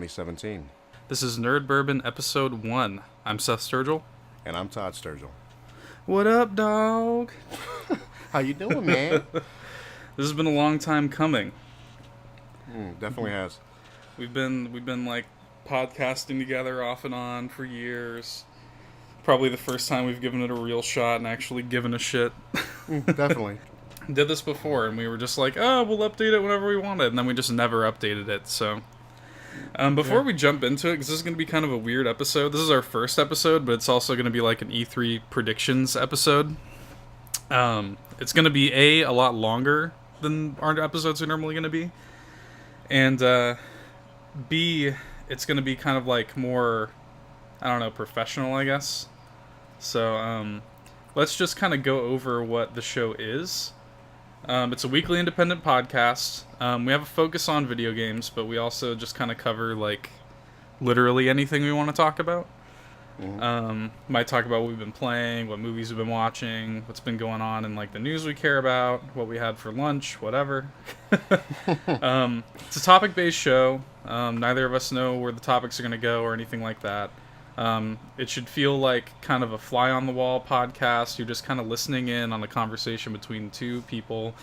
2017. This is Nerd Bourbon Episode 1. I'm Seth Sturgill. And I'm Todd Sturgill. What up, dog? How you doing, man? This has been a long time coming. Definitely has. We've been like podcasting together off and on for years. Probably the first time we've given it a real shot and actually given a shit. Definitely. Did this before, and we were just like, oh, we'll update it whenever we wanted, and then we just never updated it, so... before we jump into it, because this is going to be kind of a weird episode, this is our first episode, but it's also going to be like an E3 predictions episode. It's going to be a lot longer than our episodes are normally going to be, and B, it's going to be kind of like more, I don't know, professional, I guess. So, let's just kind of go over what the show is. It's a weekly independent podcast. We have a focus on video games, but we also just kind of cover, like, literally anything we want to talk about. Might talk about what we've been playing, what movies we've been watching, what's been going on in, like, the news we care about, what we had for lunch, whatever. It's a topic-based show. Neither of us know where the topics are going to go or anything like that. It should feel like kind of a fly-on-the-wall podcast. You're just kind of listening in on a conversation between two people.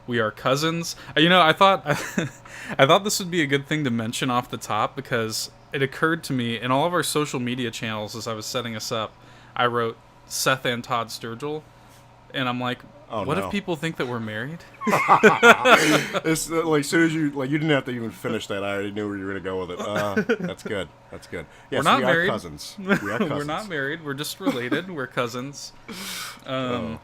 We are cousins. You know, I thought this would be a good thing to mention off the top, because it occurred to me in all of our social media channels as I was setting us up, I wrote Seth and Todd Sturgill, and I'm like, what if people think that we're married? It's like, as soon as you didn't have to even finish that. I already knew where you were going to go with it. That's good. That's good. Yes, we're not married. Are cousins. We are cousins. We're not married. We're just related. We're cousins. I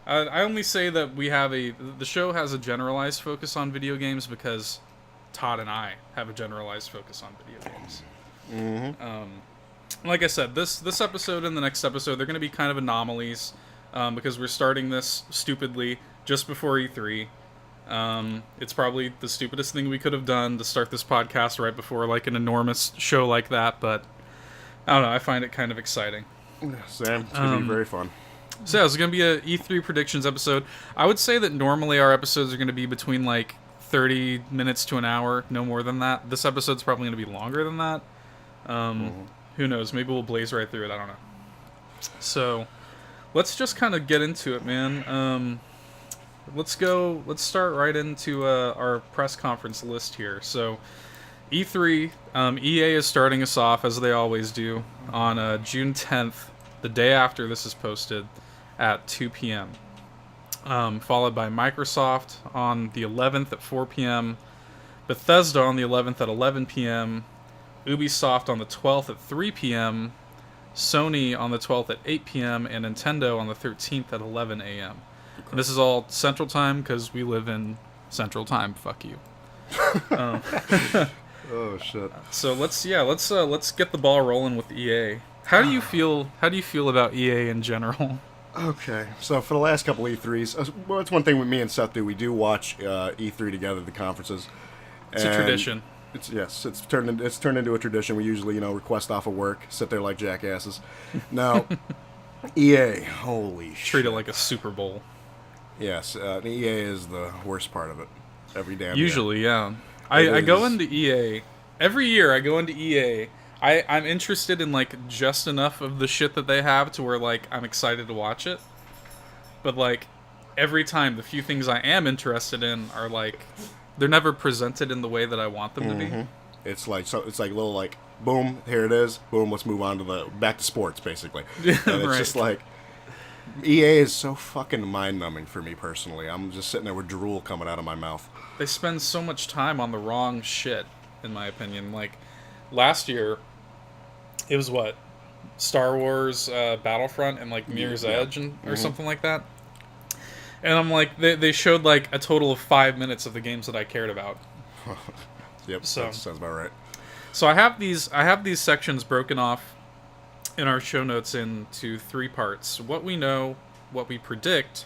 only say that the show has a generalized focus on video games because Todd and I have a generalized focus on video games. Like I said, this episode and the next episode, they're going to be kind of anomalies. Because we're starting this stupidly just before E3. It's probably the stupidest thing we could have done to start this podcast right before like an enormous show like that, but I don't know, I find it kind of exciting. Sam, it's going to be very fun. So yeah, it's going to be a E3 predictions episode. I would say that normally our episodes are going to be between like 30 minutes to an hour, no more than that. This episode's probably going to be longer than that. Who knows, maybe we'll blaze right through it, I don't know. So... let's just kind of get into it, man. Let's start right into our press conference list here. So, E3, EA is starting us off, as they always do, on June 10th, the day after this is posted, at 2 p.m. Followed by Microsoft on the 11th at 4 p.m., Bethesda on the 11th at 11 p.m., Ubisoft on the 12th at 3 p.m., Sony on the 12th at 8 p.m. and Nintendo on the 13th at 11 a.m. Okay. And this is all Central Time because we live in Central Time. Fuck you. Oh shit. So let's get the ball rolling with EA. How do you feel about EA in general? Okay, so for the last couple E3s, well, it's one thing with me and Seth do. We do watch E3 together, the conferences. It's a tradition. It's turned into a tradition. We usually, request off of work, sit there like jackasses. Now, EA, holy shit. Treat it like a Super Bowl. Yes, EA is the worst part of it. Every damn usually, year. Yeah. I go into EA, every year I go into EA, I'm interested in, like, just enough of the shit that they have to where, like, I'm excited to watch it. But, like, every time, the few things I am interested in are, like... they're never presented in the way that I want them to be. It's like little like boom, here it is. Boom, let's move on to back to sports basically. And it's right. Just like EA is so fucking mind numbing for me personally. I'm just sitting there with drool coming out of my mouth. They spend so much time on the wrong shit, in my opinion. Like last year, it was what? Star Wars Battlefront and like Mirror's Edge or something like that. And I'm like, they showed like a total of 5 minutes of the games that I cared about. Yep, so, that sounds about right. So I have these sections broken off in our show notes into 3 parts: what we know, what we predict,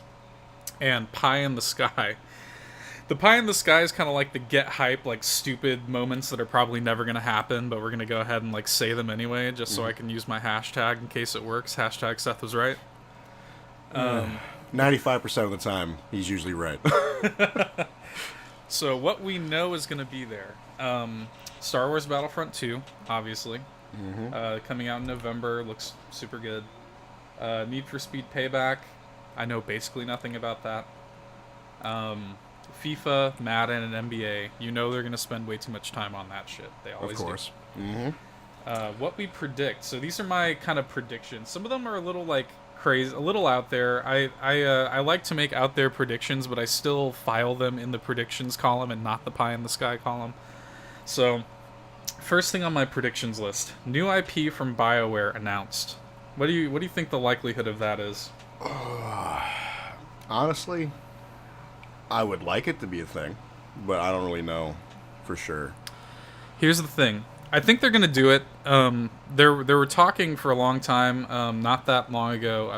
and pie in the sky. The pie in the sky is kind of like the get hype, like stupid moments that are probably never going to happen, but we're going to go ahead and like say them anyway, just so I can use my hashtag in case it works. Hashtag Seth was right. 95% of the time, he's usually right. So what we know is going to be there. Star Wars Battlefront 2, obviously. Coming out in November, looks super good. Need for Speed Payback. I know basically nothing about that. FIFA, Madden, and NBA. You know they're going to spend way too much time on that shit. They always do. Of course. What we predict. So these are my kind of predictions. Some of them are a little like crazy, a little out there. I like to make out there predictions, but I still file them in the predictions column and not the pie in the sky column. So, first thing on my predictions list: new IP from BioWare announced. What do you think the likelihood of that is? Honestly, I would like it to be a thing, but I don't really know for sure. Here's the thing. I think they're gonna do it. They were talking for a long time, not that long ago,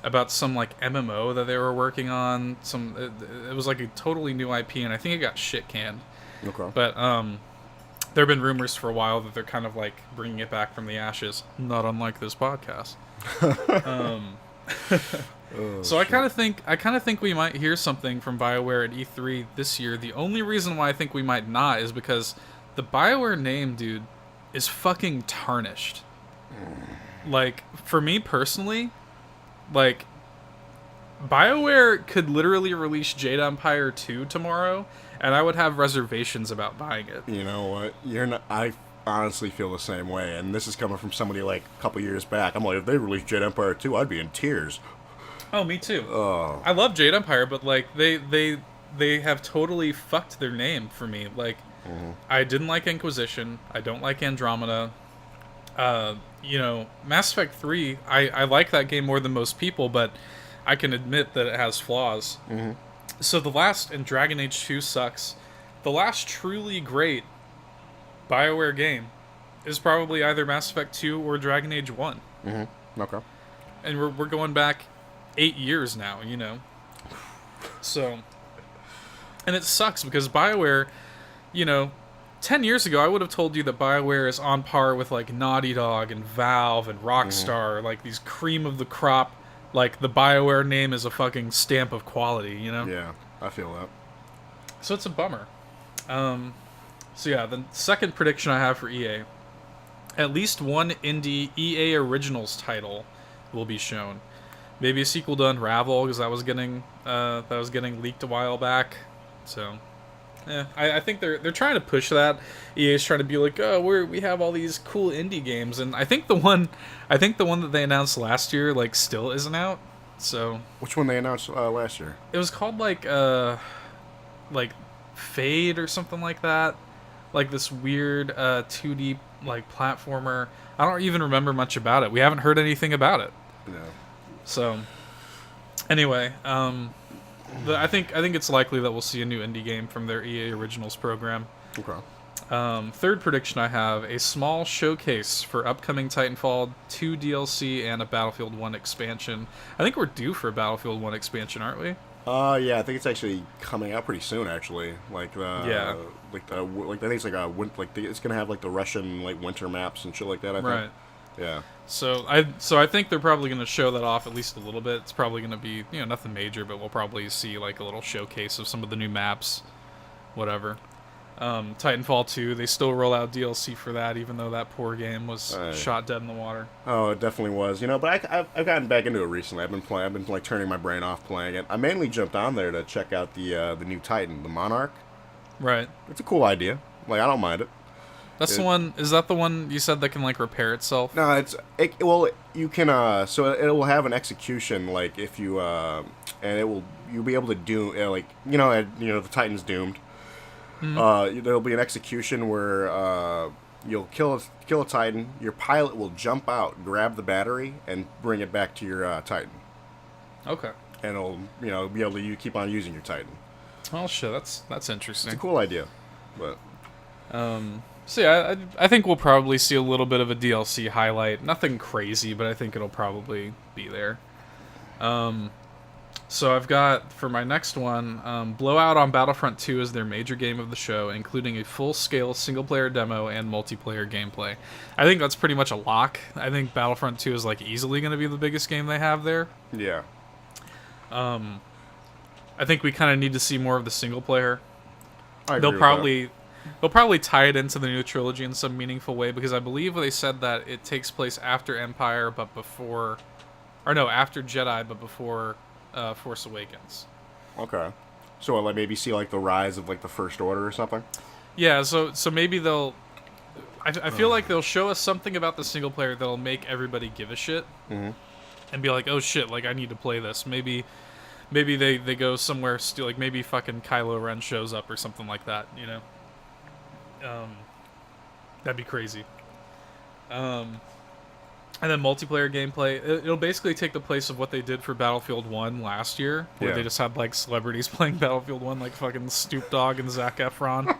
about some like MMO that they were working on. It was like a totally new IP, and I think it got shit canned. Okay. But there have been rumors for a while that they're kind of like bringing it back from the ashes, not unlike this podcast. So I kind of think we might hear something from BioWare at E3 this year. The only reason why I think we might not is because the BioWare name, dude, is fucking tarnished. Like, for me personally, like, BioWare could literally release Jade Empire 2 tomorrow, and I would have reservations about buying it. You know what? I honestly feel the same way, and this is coming from somebody like a couple years back. I'm like, if they released Jade Empire 2, I'd be in tears. Oh, me too. Oh. I love Jade Empire, but like they have totally fucked their name for me. Like, I didn't like Inquisition. I don't like Andromeda. Mass Effect 3, I like that game more than most people, but I can admit that it has flaws. So and Dragon Age 2 sucks. The last truly great BioWare game is probably either Mass Effect 2 or Dragon Age 1. Okay. And we're going back 8 years now, you know. So, and it sucks because BioWare, 10 years ago, I would have told you that BioWare is on par with, like, Naughty Dog and Valve and Rockstar, like, these cream of the crop. Like, the BioWare name is a fucking stamp of quality, you know? Yeah, I feel that. So it's a bummer. The second prediction I have for EA, at least one indie EA Originals title will be shown. Maybe a sequel to Unravel, because that was getting leaked a while back. So, I think they're trying to push that. EA's trying to be like, oh, we have all these cool indie games, and I think the one that they announced last year like still isn't out. So, which one they announced last year? It was called like Fade or something like that. Like this weird 2D like platformer. I don't even remember much about it. We haven't heard anything about it. No. So, anyway, I think it's likely that we'll see a new indie game from their EA Originals program. Okay. Third prediction I have, a small showcase for upcoming Titanfall 2 DLC and a Battlefield 1 expansion. I think we're due for a Battlefield 1 expansion, aren't we? Yeah, I think it's actually coming out pretty soon. Actually, I think it's gonna have like the Russian like winter maps and shit like that. I think. Right. Yeah. So I think they're probably gonna show that off at least a little bit. It's probably gonna be nothing major, but we'll probably see like a little showcase of some of the new maps, whatever. Titanfall 2, they still roll out DLC for that, even though that poor game was shot dead in the water. Oh, it definitely was. But I've gotten back into it recently. I've been like turning my brain off playing it. I mainly jumped on there to check out the new Titan, the Monarch. Right. It's a cool idea. Like, I don't mind it. That's the one. Is that the one you said that can like repair itself? No, you can. So it will have an execution like if you and you'll be able to do the Titan's doomed. There'll be an execution where you'll kill a Titan. Your pilot will jump out, grab the battery, and bring it back to your Titan. Okay. And it'll be able to keep on using your Titan. Oh shit, that's interesting. It's a cool idea, but. So yeah, I think we'll probably see a little bit of a DLC highlight. Nothing crazy, but I think it'll probably be there. So I've got, for my next one, Blowout on Battlefront 2 is their major game of the show, including a full-scale single-player demo and multiplayer gameplay. I think that's pretty much a lock. I think Battlefront 2 is like easily going to be the biggest game they have there. Yeah. I think we kind of need to see more of the single player. I agree They'll with probably they'll probably tie it into the new trilogy in some meaningful way, because I believe they said that it takes place after Empire but before, or no, after Jedi but before Force Awakens. that. Okay. So like maybe see like the rise of like the First Order or something. Yeah, so maybe they'll. I feel like they'll show us something about the single player that'll make everybody give a shit, and be like, oh shit, like I need to play this. Maybe they go somewhere still, like maybe fucking Kylo Ren shows up or something like that, you know. That'd be crazy. And then multiplayer gameplay, it'll basically take the place of what they did for Battlefield 1 last year, where they just had like celebrities playing Battlefield 1, like fucking Snoop Dogg and Zac Efron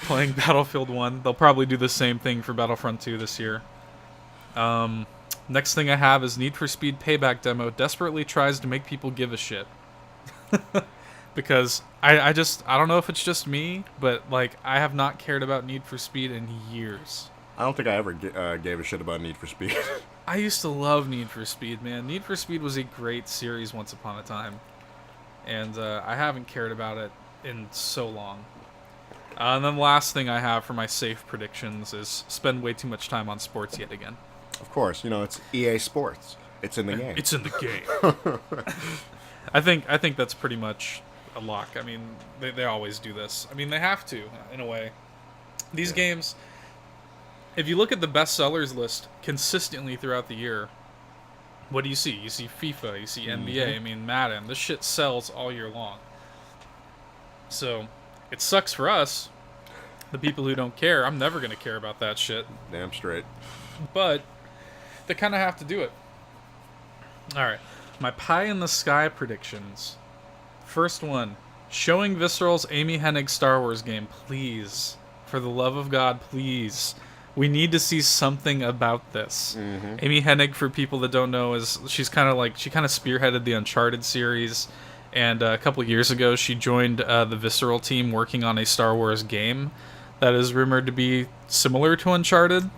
playing Battlefield 1. They'll probably do the same thing for Battlefront 2 this year. Next thing I have is Need for Speed Payback demo desperately tries to make people give a shit. Because I don't know if it's just me, but like I have not cared about Need for Speed in years. I don't think I ever gave a shit about Need for Speed. I used to love Need for Speed, man. Need for Speed was a great series once upon a time. And I haven't cared about it in so long. And then the last thing I have for my safe predictions is spend way too much time on sports yet again. Of course, you know, it's EA Sports. It's in the game. It's in the game. I think that's pretty much a lock. I mean, they always do this. I mean, they have to, in a way. These games, if you look at the bestsellers list consistently throughout the year, what do you see? You see FIFA, you see NBA, I mean, Madden. This shit sells all year long. So, it sucks for us, the people who don't care. I'm never going to care about that shit. Damn straight. But they kind of have to do it. Alright, my pie in the sky predictions. First one, showing Visceral's Amy Hennig Star Wars game, please. For the love of God, please. We need to see something about this. Amy Hennig, for people that don't know, she kind of spearheaded the Uncharted series, and a couple years ago she joined the Visceral team working on a Star Wars game that is rumored to be similar to Uncharted.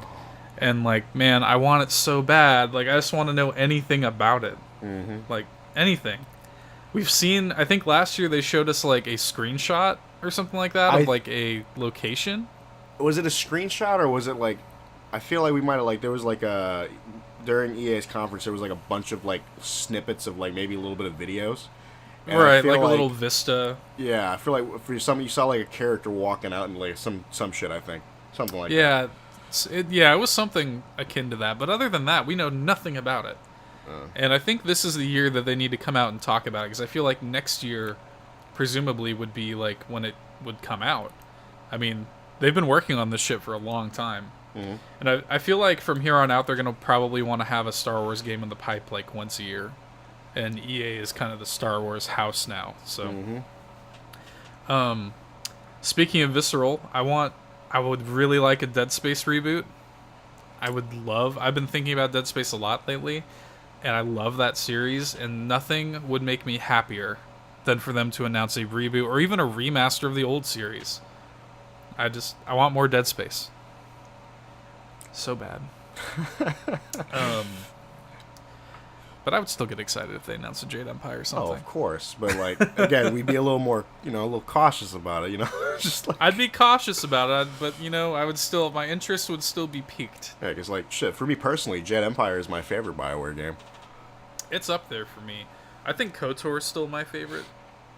And like, man, I want it so bad. Like, I just want to know anything about it. Like, anything. We've seen, I think last year they showed us like a screenshot or something like that of like a location. Was it a screenshot or was it like, I feel like we might have like, there was like a, during EA's conference there was like a bunch of like snippets of like maybe a little bit of videos. And right, like a little vista. Yeah, I feel like for some you saw like a character walking out and like some shit, I think. Something like that. Yeah, it was something akin to that. But other than that, we know nothing about it. And I think this is the year that they need to come out and talk about it, because I feel like next year, presumably, would be like when it would come out. I mean, they've been working on this shit for a long time. And I feel like from here on out, they're going to probably want to have a Star Wars game in the pipe like once a year. And EA is kind of the Star Wars house now. So, speaking of Visceral, I would really like a Dead Space reboot. I've been thinking about Dead Space a lot lately. And I love that series, and nothing would make me happier than for them to announce a reboot or even a remaster of the old series. I want more Dead Space. So bad. But I would still get excited if they announced a Jade Empire or something. Oh, of course. But like, again, we'd be a little more, a little cautious about it, Just like... I'd be cautious about it, but, I would still, my interest would still be piqued. Yeah, because like, shit, for me personally, Jade Empire is my favorite BioWare game. It's up there for me. I think KOTOR is still my favorite,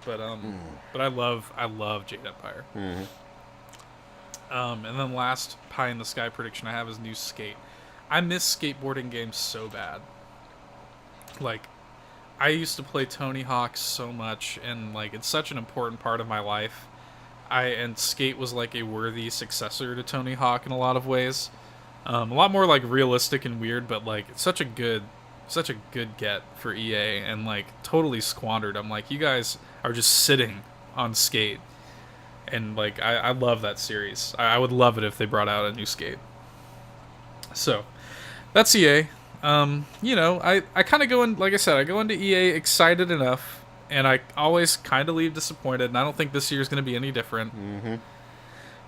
but I love Jade Empire. And then last pie in the sky prediction I have is new Skate. I miss skateboarding games so bad. Like, I used to play Tony Hawk so much, and like it's such an important part of my life. And Skate was like a worthy successor to Tony Hawk in a lot of ways. A lot more like realistic and weird, but like it's such a good get for EA, and like totally squandered. I'm like, you guys are just sitting on Skate, and like I love that series. I would love it if they brought out a new Skate. So that's EA. I kind of go in, like I said, I go into EA excited enough, and I always kind of leave disappointed, and I don't think this year's going to be any different.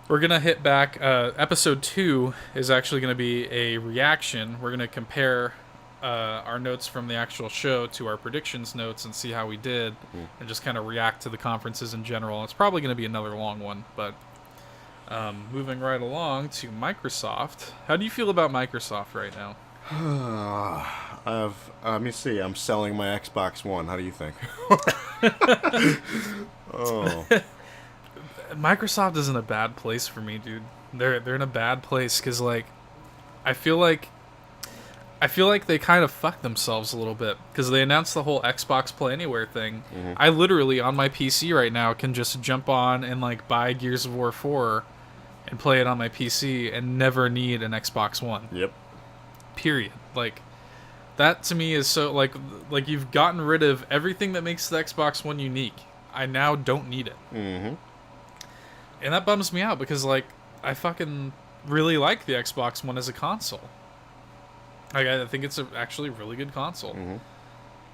We're going to hit back. Episode 2 is actually going to be a reaction. We're going to compare our notes from the actual show to our predictions notes and see how we did, and just kind of react to the conferences in general. It's probably going to be another long one, but moving right along to Microsoft. How do you feel about Microsoft right now? Let me see. I'm selling my Xbox One. How do you think? Oh. Microsoft is in a bad place for me, dude. They're in a bad place because, like, I feel like they kind of fucked themselves a little bit because they announced the whole Xbox Play Anywhere thing. Mm-hmm. I literally, on my PC right now, can just jump on and, like, buy Gears of War 4 and play it on my PC and never need an Xbox One. Yep. Period. Like, that to me is so, like you've gotten rid of everything that makes the Xbox One unique. I now don't need it. Mm-hmm. And that bums me out because, like, I fucking really like the Xbox One as a console. Like, I think it's actually a really good console. Mm-hmm.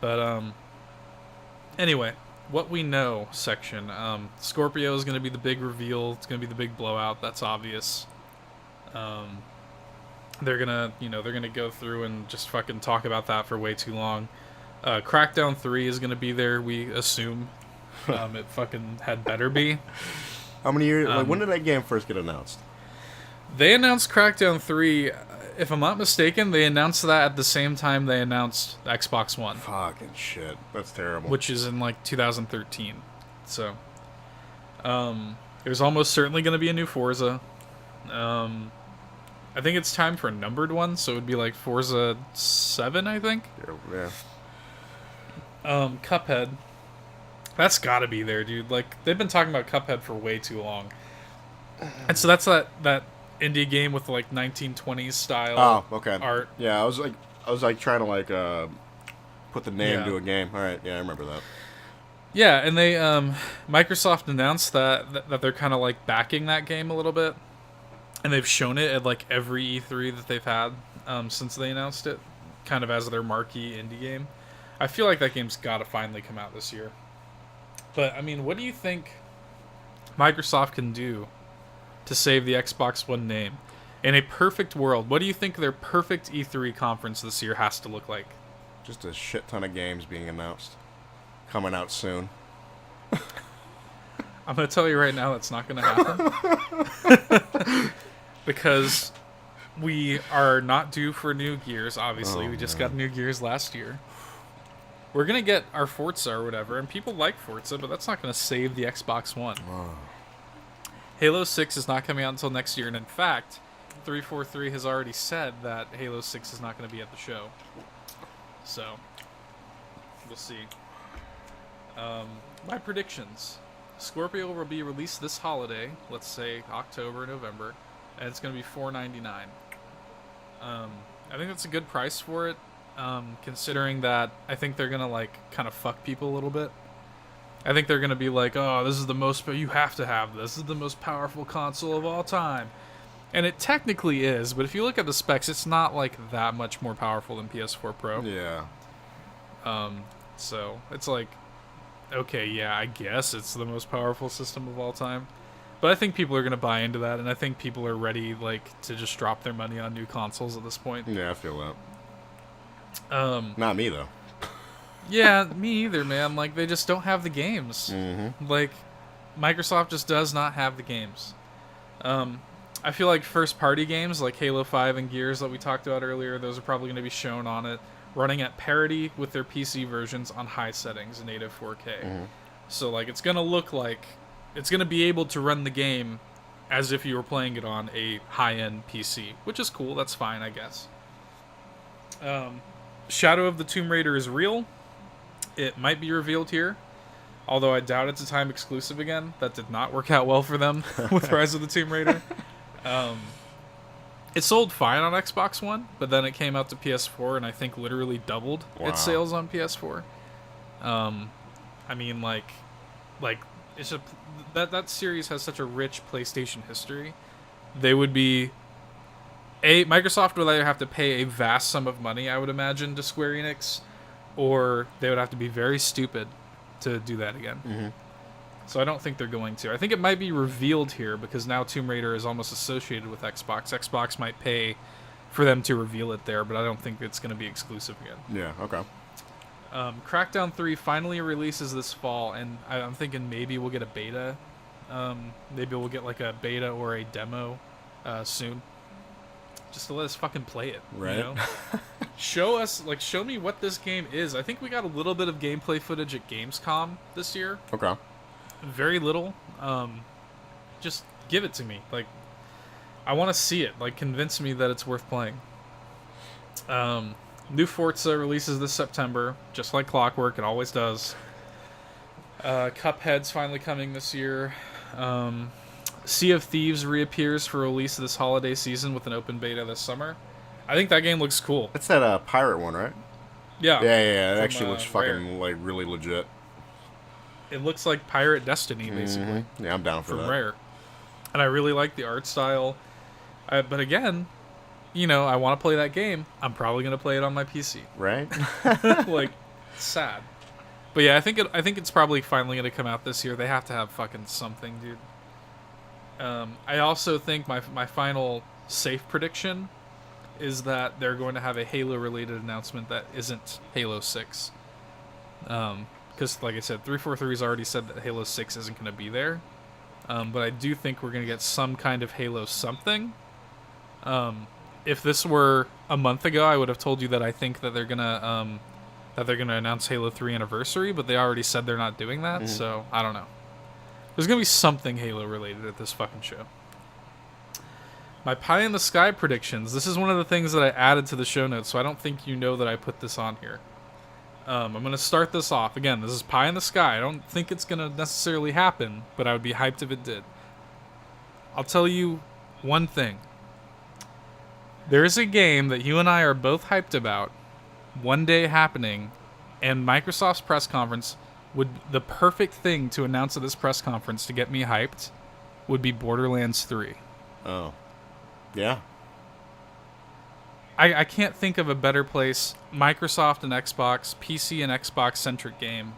But, anyway, what we know section. Scorpio is going to be the big reveal. It's going to be the big blowout. That's obvious. They're gonna go through and just fucking talk about that for way too long. Crackdown 3 is going to be there, we assume. It fucking had better be. How many years? Like, when did that game first get announced? They announced Crackdown 3. If I'm not mistaken, they announced that at the same time they announced Xbox One. Fucking shit. That's terrible. Which is in, like, 2013. So, there's almost certainly going to be a new Forza. I think it's time for a numbered one, so it would be, like, Forza 7, I think? Yeah. Cuphead. That's gotta be there, dude. Like, they've been talking about Cuphead for way too long. And so that's that indie game with, like, 1920s style art. Yeah, I was trying to, like, put the name to a game. All right, yeah, I remember that. Yeah, and they Microsoft announced that they're kind of, like, backing that game a little bit, and they've shown it at, like, every E3 that they've had since they announced it, kind of as their marquee indie game. I feel like that game's got to finally come out this year. But, I mean, what do you think Microsoft can do to save the Xbox One name? In a perfect world, what do you think their perfect E3 conference this year has to look like? Just a shit ton of games being announced. Coming out soon. I'm going to tell you right now that's not going to happen. Because we are not due for new Gears, obviously. We just got new Gears last year. We're going to get our Forza or whatever, and people like Forza, but that's not going to save the Xbox One. Halo 6 is not coming out until next year, and in fact, 343 has already said that Halo 6 is not going to be at the show. So, we'll see. My predictions. Scorpio will be released this holiday, let's say October, November, and it's going to be $4.99. I think that's a good price for it. Considering that I think they're gonna, like, kind of fuck people a little bit. I think they're gonna be like, oh, this is the most, you have to have this. This is the most powerful console of all time. And it technically is, but if you look at the specs, it's not, like, that much more powerful than PS4 Pro. Yeah. So, it's like, okay, yeah, I guess it's the most powerful system of all time. But I think people are gonna buy into that, and I think people are ready, like, to just drop their money on new consoles at this point. Yeah, I feel that. Not me, though. Yeah, me either, man. Like, they just don't have the games. Mm-hmm. Like, Microsoft just does not have the games. I feel like first-party games like Halo 5 and Gears that we talked about earlier, those are probably going to be shown on it, running at parity with their PC versions on high settings, native 4K. Mm-hmm. So, like, it's going to look like... It's going to be able to run the game as if you were playing it on a high-end PC, which is cool. That's fine, I guess. Shadow of the Tomb Raider is real. It might be revealed here, although I doubt it's a time exclusive again. That did not work out well for them with Rise of the Tomb Raider. It sold fine on Xbox One, but then it came out to PS4 and I think literally doubled its sales on PS4. I mean, like it's just that series has such a rich PlayStation history. They would be Microsoft would either have to pay a vast sum of money, I would imagine, to Square Enix, or they would have to be very stupid to do that again. Mm-hmm. So I don't think they're going to. I think it might be revealed here because now Tomb Raider is almost associated with Xbox. Xbox might pay for them to reveal it there, but I don't think it's going to be exclusive again. Yeah, okay. Crackdown 3 finally releases this fall, and I'm thinking maybe we'll get a beta. Maybe we'll get like a beta or a demo soon. Just to let us fucking play it. Right. You know? Show me what this game is. I think we got a little bit of gameplay footage at Gamescom this year. Okay. Very little. Just give it to me. Like, I want to see it. Like, convince me that it's worth playing. New Forza releases this September, just like clockwork. It always does. Cuphead's finally coming this year. Sea of Thieves reappears for release this holiday season with an open beta this summer. I think that game looks cool. That's that pirate one, right? Yeah. Yeah. It actually looks Rare. fucking like really legit. It looks like Pirate Destiny, basically. Mm-hmm. Yeah, I'm down for from that. Rare. And I really like the art style. But again, you know, I want to play that game. I'm probably going to play it on my PC. Right? Like, sad. But yeah, I think it's probably finally going to come out this year. They have to have fucking something, dude. I also think my final safe prediction is that they're going to have a Halo-related announcement that isn't Halo 6. Because, like I said, 343's already said that Halo 6 isn't going to be there. But I do think we're going to get some kind of Halo something. If this were a month ago, I would have told you that I think that they're gonna announce Halo 3 Anniversary, but they already said they're not doing that, so I don't know. There's gonna be something Halo related at this fucking show. My pie in the sky predictions. This is one of the things that I added to the show notes, so I don't think you know that I put this on here. I'm gonna start this off. Again, this is pie in the sky. I don't think it's gonna necessarily happen, but I would be hyped if it did. I'll tell you one thing. There's a game that you and I are both hyped about, one day happening, and Microsoft's press conference the perfect thing to announce at this press conference to get me hyped would be Borderlands 3. Oh. Yeah. I can't think of a better place. Microsoft and Xbox, PC and Xbox-centric game.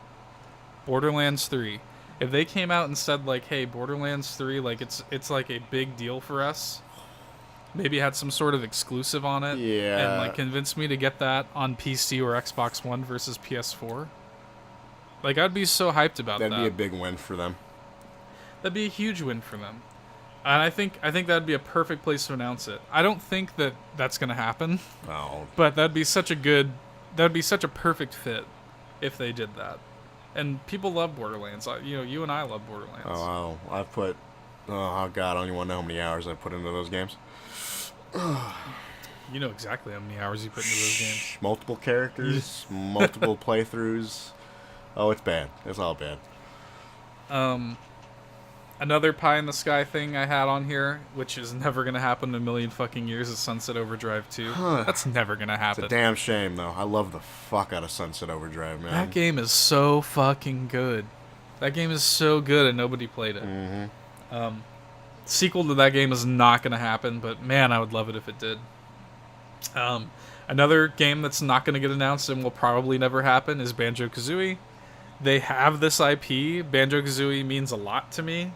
Borderlands 3. If they came out and said, like, hey, Borderlands 3, like, it's like a big deal for us. Maybe had some sort of exclusive on it. Yeah. And, like, convinced me to get that on PC or Xbox One versus PS4. Like, I'd be so hyped about that. That'd be a big win for them. That'd be a huge win for them. And I think that'd be a perfect place to announce it. I don't think that that's going to happen. Oh. But that'd be such a perfect fit if they did that. And people love Borderlands. You and I love Borderlands. Oh, I've put... Oh, God, I don't even want to know how many hours I've put into those games. You know exactly how many hours you put into those games. Multiple characters, multiple playthroughs. Oh, it's bad. It's all bad. Another pie in the sky thing I had on here, which is never gonna happen in a million fucking years, is Sunset Overdrive 2. That's never gonna happen. It's a damn shame, though. I love the fuck out of Sunset Overdrive, man. That game is so fucking good. That game is so good, and nobody played it. Mm-hmm. Sequel to that game is not gonna happen, but man, I would love it if it did. Another game that's not gonna get announced and will probably never happen is Banjo-Kazooie. They have this IP. Banjo-Kazooie means a lot to me.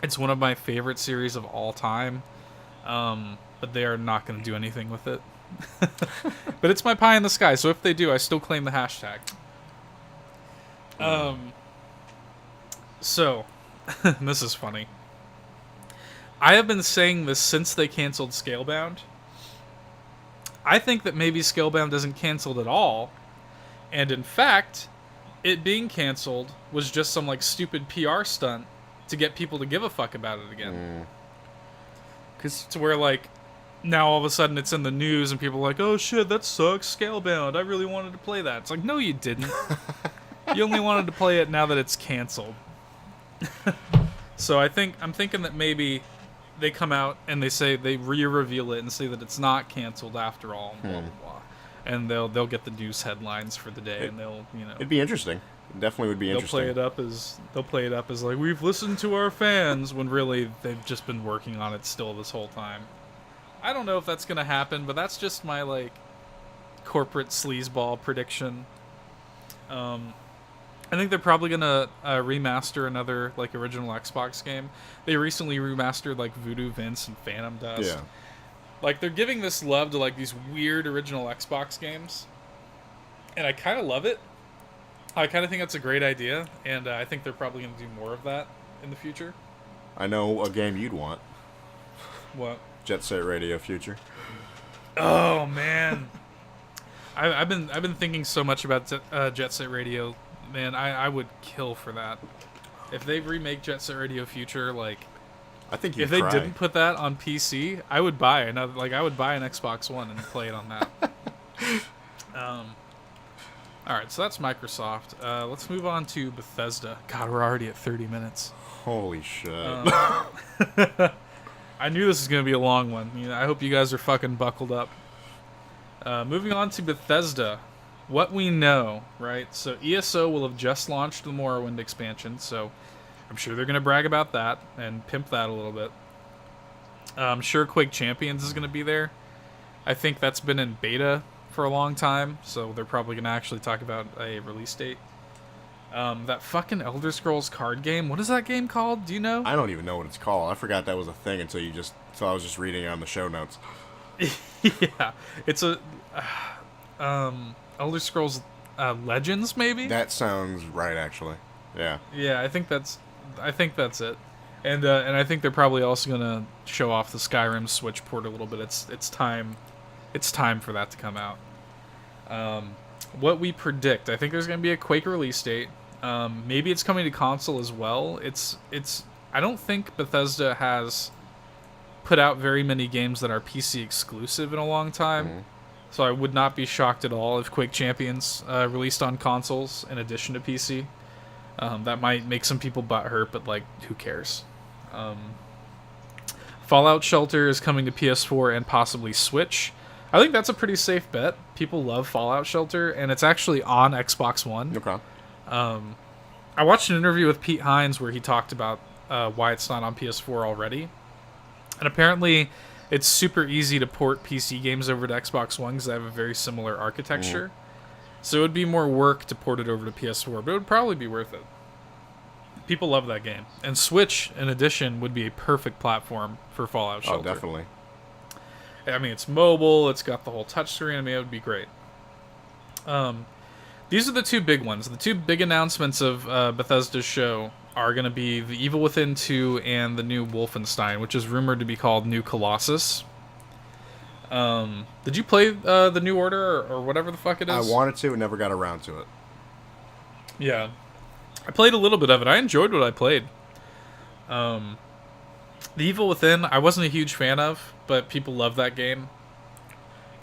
It's one of my favorite series of all time. But they are not going to do anything with it. But it's my pie in the sky, so if they do, I still claim the hashtag. So, this is funny. I have been saying this since they canceled Scalebound. I think that maybe Scalebound isn't canceled at all. And in fact, it being canceled was just some like stupid PR stunt to get people to give a fuck about it again. Because to where like now all of a sudden it's in the news and people are like, oh shit, that sucks, Scalebound, I really wanted to play that. It's like, no you didn't. You only wanted to play it now that it's canceled. So I'm thinking that maybe they come out and they re-reveal it and say that it's not canceled after all, and blah blah blah. And they'll get the news headlines for the day, and they'll, you know, it'd be interesting. It definitely would be interesting. They'll play it up as like, we've listened to our fans, when really they've just been working on it still this whole time. I don't know if that's gonna happen, but that's just my like corporate sleazeball prediction. I think they're probably gonna remaster another like original Xbox game. They recently remastered like Voodoo Vince and Phantom Dust. Yeah. Like, they're giving this love to, like, these weird original Xbox games. And I kind of love it. I kind of think that's a great idea. And I think they're probably going to do more of that in the future. I know a game you'd want. What? Jet Set Radio Future. Oh, man. I've been thinking so much about Jet Set Radio. Man, I would kill for that. If they remake Jet Set Radio Future, like... I think you'd if they cry. didn't put that on PC, I would buy another. Like, I would buy an Xbox One and play it on that. All right, so that's Microsoft. Let's move on to Bethesda. God, we're already at 30 minutes. Holy shit! I knew this was gonna be a long one. I hope you guys are fucking buckled up. Moving on to Bethesda. What we know, right? So ESO will have just launched the Morrowind expansion, so I'm sure they're going to brag about that and pimp that a little bit. I'm sure Quake Champions is going to be there. I think that's been in beta for a long time, so they're probably going to actually talk about a release date. That fucking Elder Scrolls card game, what is that game called? Do you know? I don't even know what it's called. I forgot that was a thing until so I was just reading it on the show notes. Yeah, it's a Elder Scrolls Legends, maybe? That sounds right, actually. Yeah. Yeah, I think that's it. And I think they're probably also gonna show off the Skyrim Switch port a little bit. It's time for that to come out. What we predict, I think there's gonna be a Quake release date. Maybe it's coming to console as well. I don't think Bethesda has put out very many games that are PC exclusive in a long time. Mm-hmm. So I would not be shocked at all if Quake Champions released on consoles in addition to PC. That might make some people butthurt, but, like, who cares? Fallout Shelter is coming to PS4 and possibly Switch. I think that's a pretty safe bet. People love Fallout Shelter, and it's actually on Xbox One. Okay. I watched an interview with Pete Hines where he talked about why it's not on PS4 already. And apparently, it's super easy to port PC games over to Xbox One because they have a very similar architecture. So it would be more work to port it over to PS4, but it would probably be worth it. People love that game. And Switch, in addition, would be a perfect platform for Fallout Shelter. Oh, definitely. I mean, it's mobile, it's got the whole touchscreen, I mean, it would be great. These are the two big ones. The two big announcements of Bethesda's show are going to be The Evil Within 2 and the new Wolfenstein, which is rumored to be called New Colossus. Did you play the New Order or whatever the fuck it is? I wanted to and never got around to it. Yeah. I played a little bit of it. I enjoyed what I played. The Evil Within, I wasn't a huge fan of, but people love that game.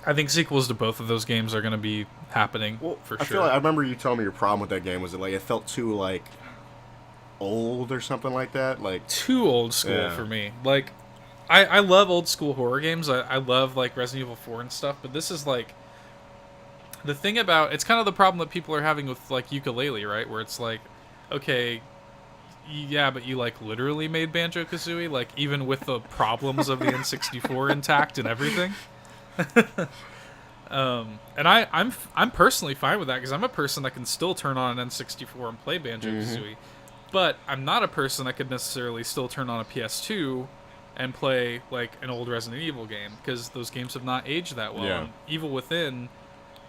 I think sequels to both of those games are going to be happening for sure. I remember you telling me your problem with that game was that, like, it felt too, like, old or something like that. Like, too old school for me. Like, I love old school horror games. I love, like, Resident Evil 4 and stuff, but this is, like, the thing about, it's kind of the problem that people are having with, like, Yooka-Laylee, right? Where it's like, okay, yeah, but you, like, literally made Banjo-Kazooie, like, even with the problems of the N64 intact and everything. And I'm personally fine with that because I'm a person that can still turn on an N64 and play Banjo-Kazooie, but I'm not a person that could necessarily still turn on a PS2 and play, like, an old Resident Evil game because those games have not aged that well. Yeah. And Evil Within,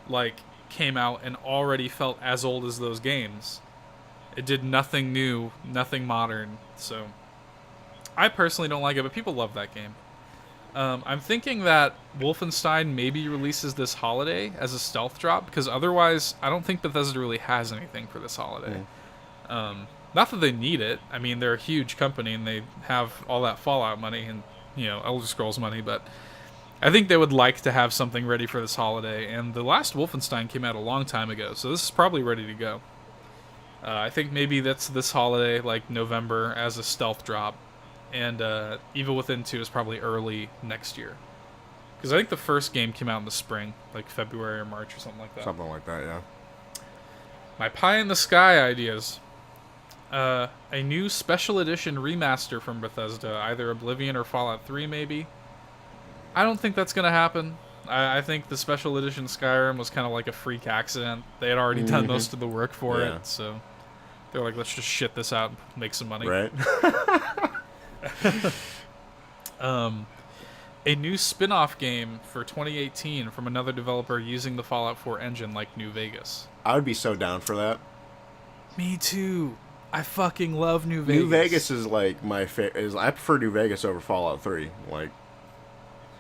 like, came out and already felt as old as those games. It did nothing new, nothing modern, so I personally don't like it, but people love that game. I'm thinking that Wolfenstein maybe releases this holiday as a stealth drop, because otherwise I don't think Bethesda really has anything for this holiday. Not that they need it. I mean, they're a huge company and they have all that Fallout money and, you know, Elder Scrolls money, but I think they would like to have something ready for this holiday, and the last Wolfenstein came out a long time ago, so this is probably ready to go. I think maybe that's this holiday, like November, as a stealth drop. And Evil Within 2 is probably early next year. Because I think the first game came out in the spring, like February or March or something like that. Something like that, yeah. My pie in the sky ideas. A new special edition remaster from Bethesda, either Oblivion or Fallout 3 maybe. I don't think that's going to happen. I think the special edition Skyrim was kind of like a freak accident. They had already done most of the work for it, so they're like, let's just shit this out and make some money. Right. a new spin-off game for 2018 from another developer using the Fallout 4 engine like New Vegas. I would be so down for that. Me too. I fucking love New Vegas. New Vegas is like my favorite. I prefer New Vegas over Fallout 3. Like,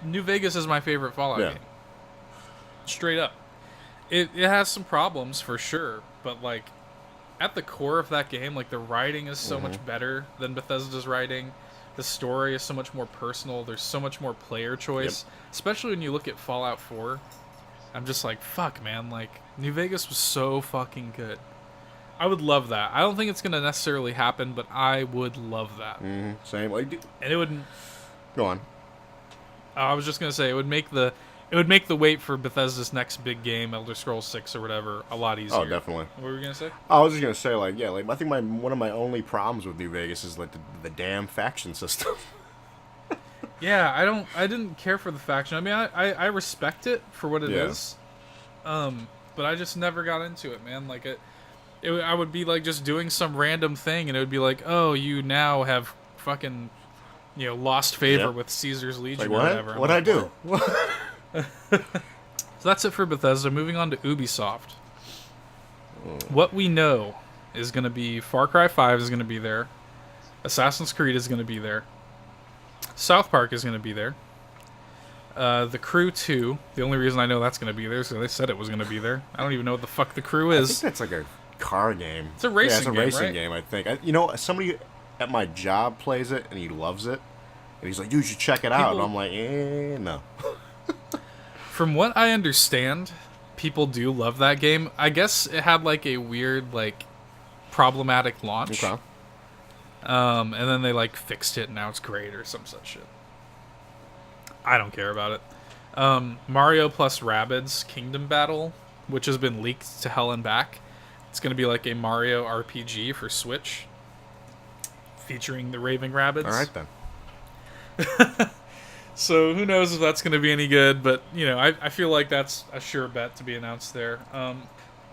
New Vegas is my favorite Fallout game. Straight up. It has some problems for sure, but like at the core of that game, like the writing is so much better than Bethesda's writing. The story is so much more personal. There's so much more player choice, especially when you look at Fallout 4. I'm just like, fuck, man. Like, New Vegas was so fucking good. I would love that. I don't think it's going to necessarily happen, but I would love that. Same. Like, and it would... Go on. I was just going to say, it would make the wait for Bethesda's next big game, Elder Scrolls 6 or whatever, a lot easier. Oh, definitely. What were you going to say? I was just going to say, like, yeah, like, I think one of my only problems with New Vegas is, like, the damn faction system. Yeah, I didn't care for the faction. I mean, I respect it for what it is. But I just never got into it, man. Like, I would be, like, just doing some random thing, and it would be like, oh, you now have fucking, lost favor with Caesar's Legion like, or whatever. What'd I do? So that's it for Bethesda. Moving on to Ubisoft. What we know is going to be Far Cry 5 is going to be there. Assassin's Creed is going to be there. South Park is going to be there. The Crew 2. The only reason I know that's going to be there is because they said it was going to be there. I don't even know what the fuck The Crew is. I think that's like a car game. It's a racing game, Yeah, it's a racing right? game, I think. Somebody at my job plays it, and he loves it. And he's like, you should check it out. And I'm like, no. From what I understand, people do love that game. I guess it had like a weird, like, problematic launch. Okay. And then they like fixed it and now it's great or some such shit. I don't care about it. Mario plus Rabbids Kingdom Battle, which has been leaked to hell and back. It's going to be like a Mario RPG for Switch, featuring the Raving Rabbids. All right, then. So who knows if that's going to be any good, but I feel like that's a sure bet to be announced there. I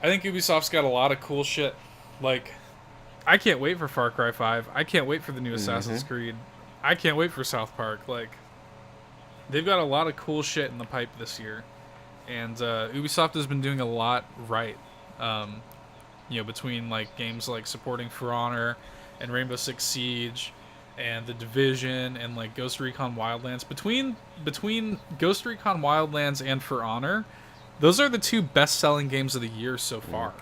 think Ubisoft's got a lot of cool shit. Like, I can't wait for Far Cry 5. I can't wait for the new Assassin's Creed. I can't wait for South Park. Like, they've got a lot of cool shit in the pipe this year, and Ubisoft has been doing a lot right. Between like games like supporting For Honor and Rainbow Six Siege and The Division and like Ghost Recon Wildlands. Between Ghost Recon Wildlands and For Honor, those are the two best-selling games of the year so far.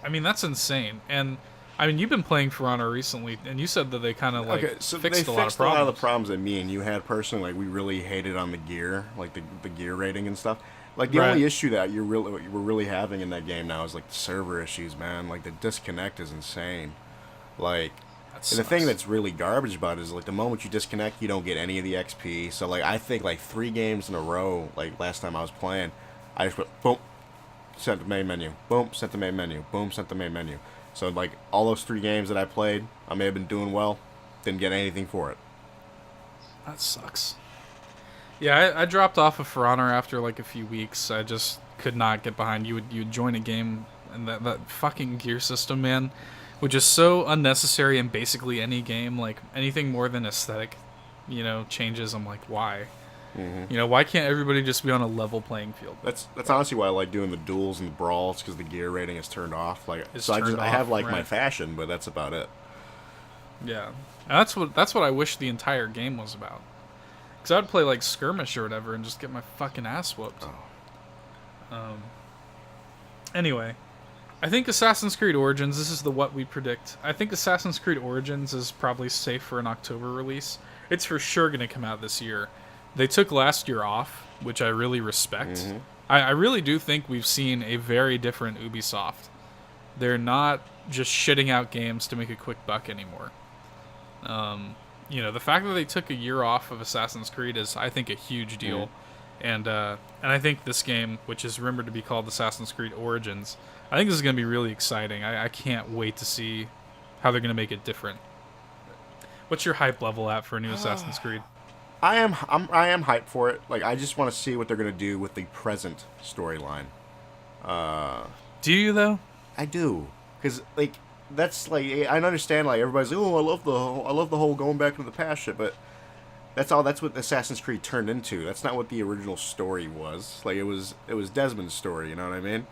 I mean, that's insane. And I mean, you've been playing For Honor recently, and you said that they kind of like fixed a lot of problems. A lot of the problems that me and you had personally. Like, we really hated on the gear, like the gear rating and stuff. Like, the only issue that we're really having in that game now is like the server issues, man. Like, the disconnect is insane. Like, and the thing that's really garbage about it is, like, the moment you disconnect, you don't get any of the XP. So, like, I think, like, 3 games in a row, like, last time I was playing, I just went, boom, sent the main menu. Boom, sent the main menu. Boom, sent the main menu. So, like, all those 3 games that I played, I may have been doing well, didn't get anything for it. That sucks. Yeah, I dropped off of For Honor after, like, a few weeks. I just could not get behind. You would join a game, and that fucking gear system, man, which is so unnecessary in basically any game. Like, anything more than aesthetic, changes, I'm like, why? Why can't everybody just be on a level playing field? That's honestly why I like doing the duels and the brawls, because the gear rating is turned off. Like, I have like my fashion, but that's about it. Yeah, and that's what I wish the entire game was about. Because I'd play like skirmish or whatever and just get my fucking ass whooped. Anyway, I think Assassin's Creed Origins, this is the what we predict. I think Assassin's Creed Origins is probably safe for an October release. It's for sure going to come out this year. They took last year off, which I really respect. I really do think we've seen a very different Ubisoft. They're not just shitting out games to make a quick buck anymore. The fact that they took a year off of Assassin's Creed is, I think, a huge deal. And I think this game, which is rumored to be called Assassin's Creed Origins, I think this is going to be really exciting. I can't wait to see how they're going to make it different. What's your hype level at for a new Assassin's Creed? I am hyped for it. Like, I just want to see what they're going to do with the present storyline. Do you, though? I do. Because, like, that's, like, I understand, like, everybody's like, oh, I love the whole going back to the past shit, but That's all. That's what Assassin's Creed turned into. That's not what the original story was. Like it was Desmond's story. You know what I mean?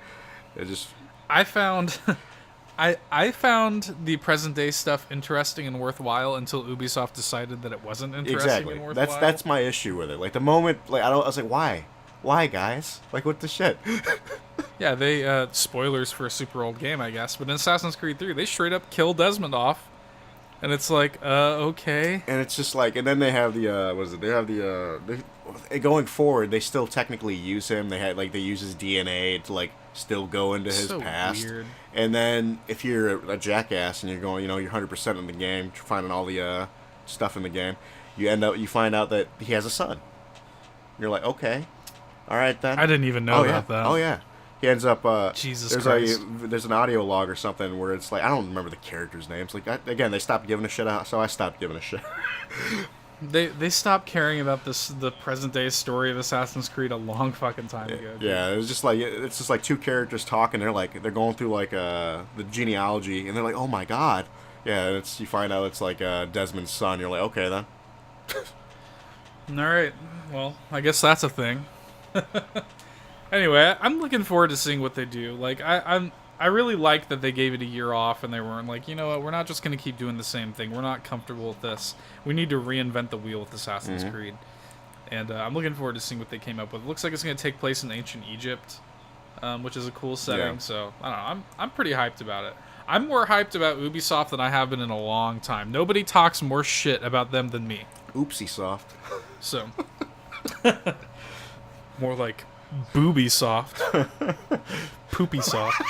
It just. I found, I found the present day stuff interesting and worthwhile until Ubisoft decided that it wasn't interesting and worthwhile. That's my issue with it. Like the moment, like I was like, why, guys? Like what the shit? Yeah, they spoilers for a super old game, I guess. But in Assassin's Creed 3, they straight up kill Desmond off. And it's like, okay. And it's just like, and then they have the, what is it? They have the, going forward, they still technically use him. They use his DNA to, like, still go into his past. Weird. And then, if you're a jackass and you're going, you know, you're 100% in the game, finding all the, stuff in the game, you find out that he has a son. You're like, okay. Alright then. I didn't even know about that. Oh, yeah. He ends up, Jesus Christ. There's an audio log or something where it's like, I don't remember the characters' names. Like, again, they stopped giving a shit out, so I stopped giving a shit. They stopped caring about the present day story of Assassin's Creed a long fucking time ago. Yeah, it was just like, it's just like two characters talking. They're going through like the genealogy, and they're like, oh my god. Yeah, you find out it's like Desmond's son. You're like, okay then. All right, well, I guess that's a thing. Anyway, I'm looking forward to seeing what they do. Like, I really like that they gave it a year off and they weren't like, you know what, we're not just going to keep doing the same thing. We're not comfortable with this. We need to reinvent the wheel with Assassin's Creed. And I'm looking forward to seeing what they came up with. It looks like it's going to take place in ancient Egypt, which is a cool setting. Yeah. So, I don't know, I'm pretty hyped about it. I'm more hyped about Ubisoft than I have been in a long time. Nobody talks more shit about them than me. Oopsie soft. So. More like booby soft. Poopy soft.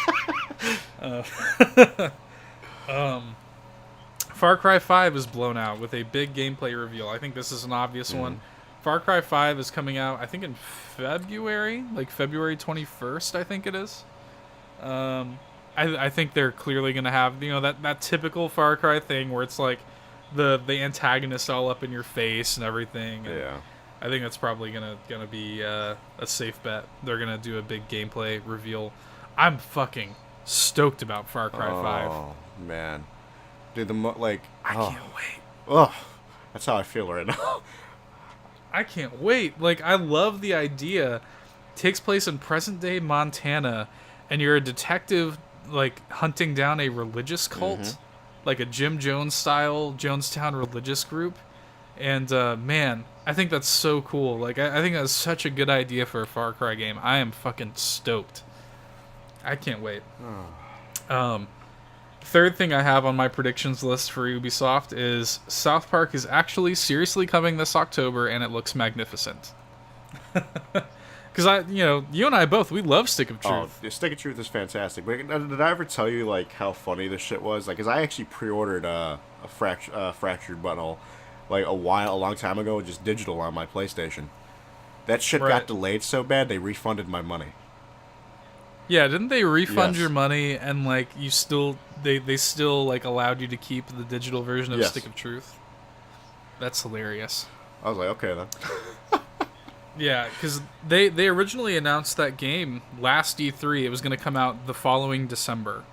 Far Cry 5 is blown out with a big gameplay reveal. I think this is an obvious one. Far Cry 5 is coming out, I think, in February, like February 21st, I think it is. I think they're clearly going to have, you know, that typical Far Cry thing where it's like the antagonist all up in your face and everything. And yeah. I think that's probably gonna be a safe bet. They're gonna do a big gameplay reveal. I'm fucking stoked about Far Cry 5. Oh man, dude, I can't wait. Oh, that's how I feel right now. I can't wait. Like, I love the idea. It takes place in present day Montana, and you're a detective, like hunting down a religious cult, like a Jim Jones style Jonestown religious group. And man, I think that's so cool. Like, I think that's such a good idea for a Far Cry game. I am fucking stoked. I can't wait. Third thing I have on my predictions list for Ubisoft is South Park is actually seriously coming this October, and it looks magnificent. Because you and I both, we love Stick of Truth. Oh, Stick of Truth is fantastic. But did I ever tell you like how funny this shit was? Like, because I actually pre-ordered a Fractured Butthole. Like a long time ago, just digital on my PlayStation. That shit got delayed so bad they refunded my money. Yeah, didn't they refund your money and like you still they still like allowed you to keep the digital version of Stick of Truth? That's hilarious. I was like, okay then. Yeah, because they originally announced that game last E3. It was going to come out the following December,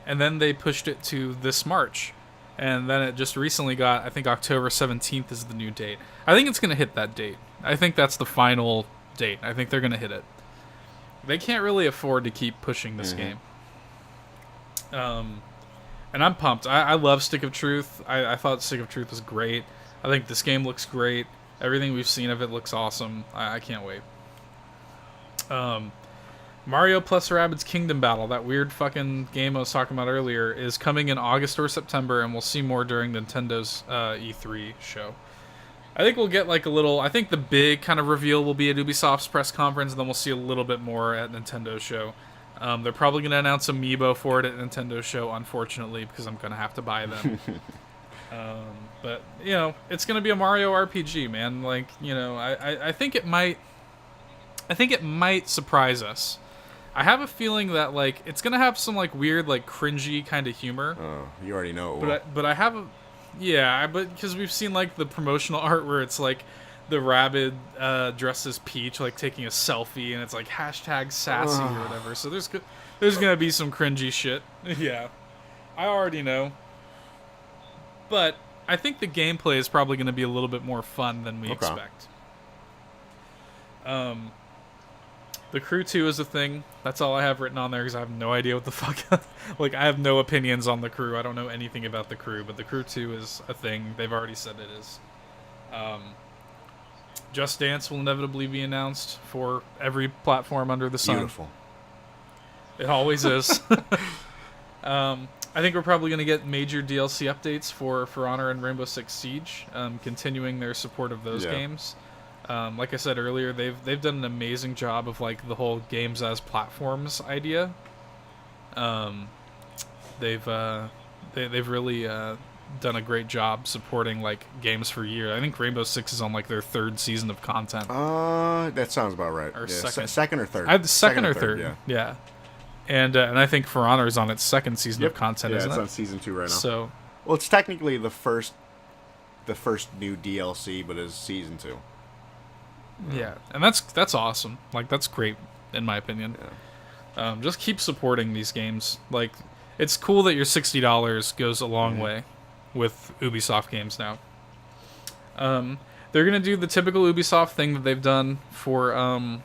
and then they pushed it to this March. And then it just recently got, I think October 17th is the new date. I think it's going to hit that date. I think that's the final date. I think they're going to hit it. They can't really afford to keep pushing this game. And I'm pumped. I love Stick of Truth. I thought Stick of Truth was great. I think this game looks great. Everything we've seen of it looks awesome. I can't wait. Mario plus Rabbids Kingdom Battle, that weird fucking game I was talking about earlier, is coming in August or September, and we'll see more during Nintendo's E3 show. I think we'll get like a little... I think the big kind of reveal will be at Ubisoft's press conference, and then we'll see a little bit more at Nintendo's show. They're probably going to announce Amiibo for it at Nintendo's show, unfortunately, because I'm going to have to buy them. But, you know, it's going to be a Mario RPG, man. Like, you know, I think it might... I think it might surprise us. I have a feeling that like it's gonna have some like weird like cringy kind of humor. Oh, you already know. But I have but because we've seen like the promotional art where it's like the Rabbid dressed as Peach like taking a selfie and it's like hashtag sassy or whatever. So there's gonna be some cringy shit. Yeah, I already know. But I think the gameplay is probably going to be a little bit more fun than we expect. The Crew 2 is a thing. That's all I have written on there because I have no idea what the fuck... like, I have no opinions on the Crew. I don't know anything about the Crew, but the Crew 2 is a thing. They've already said it is. Just Dance will inevitably be announced for every platform under the sun. Beautiful. It always is. I think we're probably going to get major DLC updates for Honor and Rainbow Six Siege, continuing their support of those games. Like I said earlier, they've done an amazing job of like the whole games as platforms idea. They've really done a great job supporting like games for years. I think Rainbow Six is on like their 3rd season of content. That sounds about right. Or second or third. I had the second or third. Yeah. And I think For Honor is on its 2nd season of content, isn't it? Yeah, it's on season 2 right now. So, well, it's technically the first new DLC, but it's season 2. Yeah, and that's awesome. Like, that's great, in my opinion. Yeah. Just keep supporting these games. Like, it's cool that your $60 goes a long way with Ubisoft games now. They're gonna do the typical Ubisoft thing that they've done for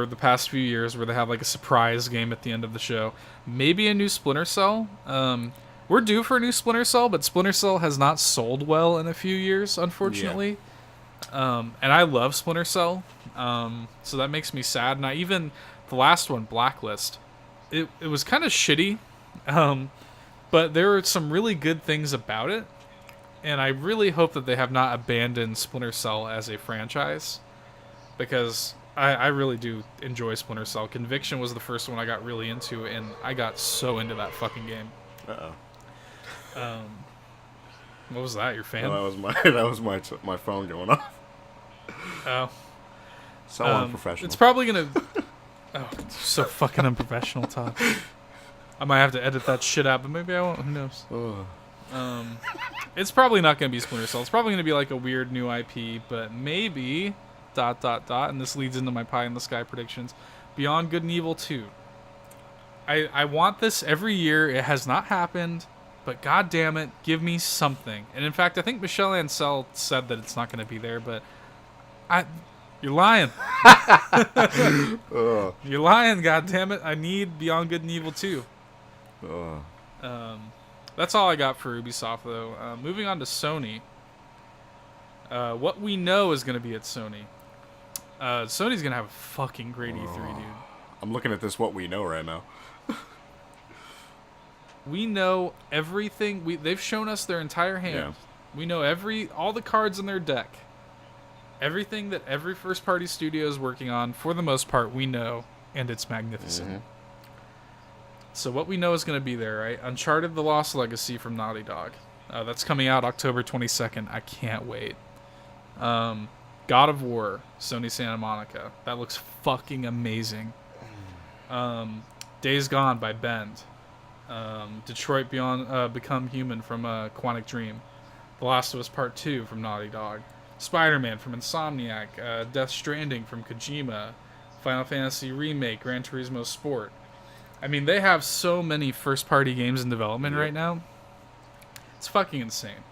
the past few years, where they have like a surprise game at the end of the show. Maybe a new Splinter Cell. We're due for a new Splinter Cell, but Splinter Cell has not sold well in a few years, unfortunately. Yeah. And I love Splinter Cell, so that makes me sad. And even the last one, Blacklist, it was kind of shitty, but there are some really good things about it, and I really hope that they have not abandoned Splinter Cell as a franchise, because I really do enjoy Splinter Cell. Conviction was the first one I got really into, and I got so into that fucking game. What was that? Your fan? No, that was my phone going off. Oh, so unprofessional. It's probably gonna. Oh, so fucking unprofessional, Todd. I might have to edit that shit out, but maybe I won't. Who knows? It's probably not gonna be Splinter Cell. It's probably gonna be like a weird new IP, but maybe. ... and this leads into my pie in the sky predictions. Beyond Good and Evil 2. I want this every year. It has not happened, but god damn it, give me something. And in fact, I think Michelle Ancel said that it's not going to be there, but you're lying. You're lying, god damn it. I need Beyond Good and Evil 2. That's all I got for Ubisoft, though. Moving on to Sony. What we know is going to be at Sony. Sony's going to have a fucking great E3, dude. I'm looking at this what we know right now. We know everything. They've shown us their entire hand. Yeah. We know all the cards in their deck. Everything that every first-party studio is working on, for the most part, we know, and it's magnificent. Mm-hmm. So what we know is going to be there, right? Uncharted: The Lost Legacy from Naughty Dog. That's coming out October 22nd. I can't wait. God of War, Sony Santa Monica. That looks fucking amazing. Days Gone by Bend. Detroit Become Human from Quantic Dream. The Last of Us Part 2 from Naughty Dog. Spider-Man from Insomniac. Death Stranding from Kojima. Final Fantasy Remake, Gran Turismo Sport. I mean, they have so many first-party games in development right now. It's fucking insane.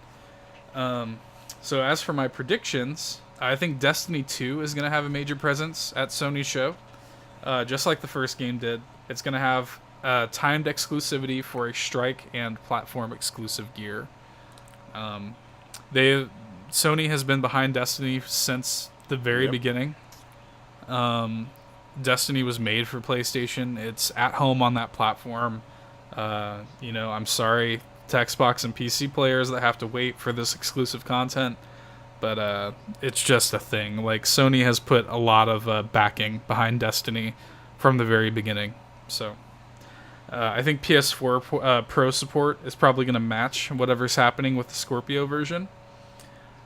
So as for my predictions, I think Destiny 2 is going to have a major presence at Sony's show, just like the first game did. It's going to have timed exclusivity for a strike and platform exclusive gear. Sony has been behind Destiny since the very beginning. Destiny was made for PlayStation. It's at home on that platform. I'm sorry to Xbox and PC players that have to wait for this exclusive content, but it's just a thing. Like, Sony has put a lot of backing behind Destiny from the very beginning. So I think PS4 Pro support is probably going to match whatever's happening with the Scorpio version.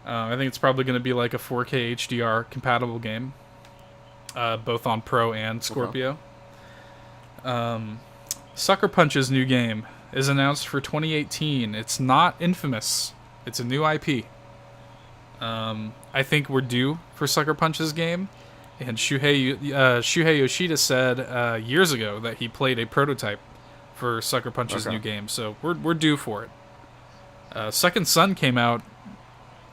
I think it's probably going to be like a 4K HDR compatible game, both on Pro and Scorpio. Sucker Punch's new game is announced for 2018. It's not Infamous. It's a new IP. I think we're due for Sucker Punch's game. And Shuhei Yoshida said years ago that he played a prototype for Sucker Punch's new game. So we're due for it. Second Son came out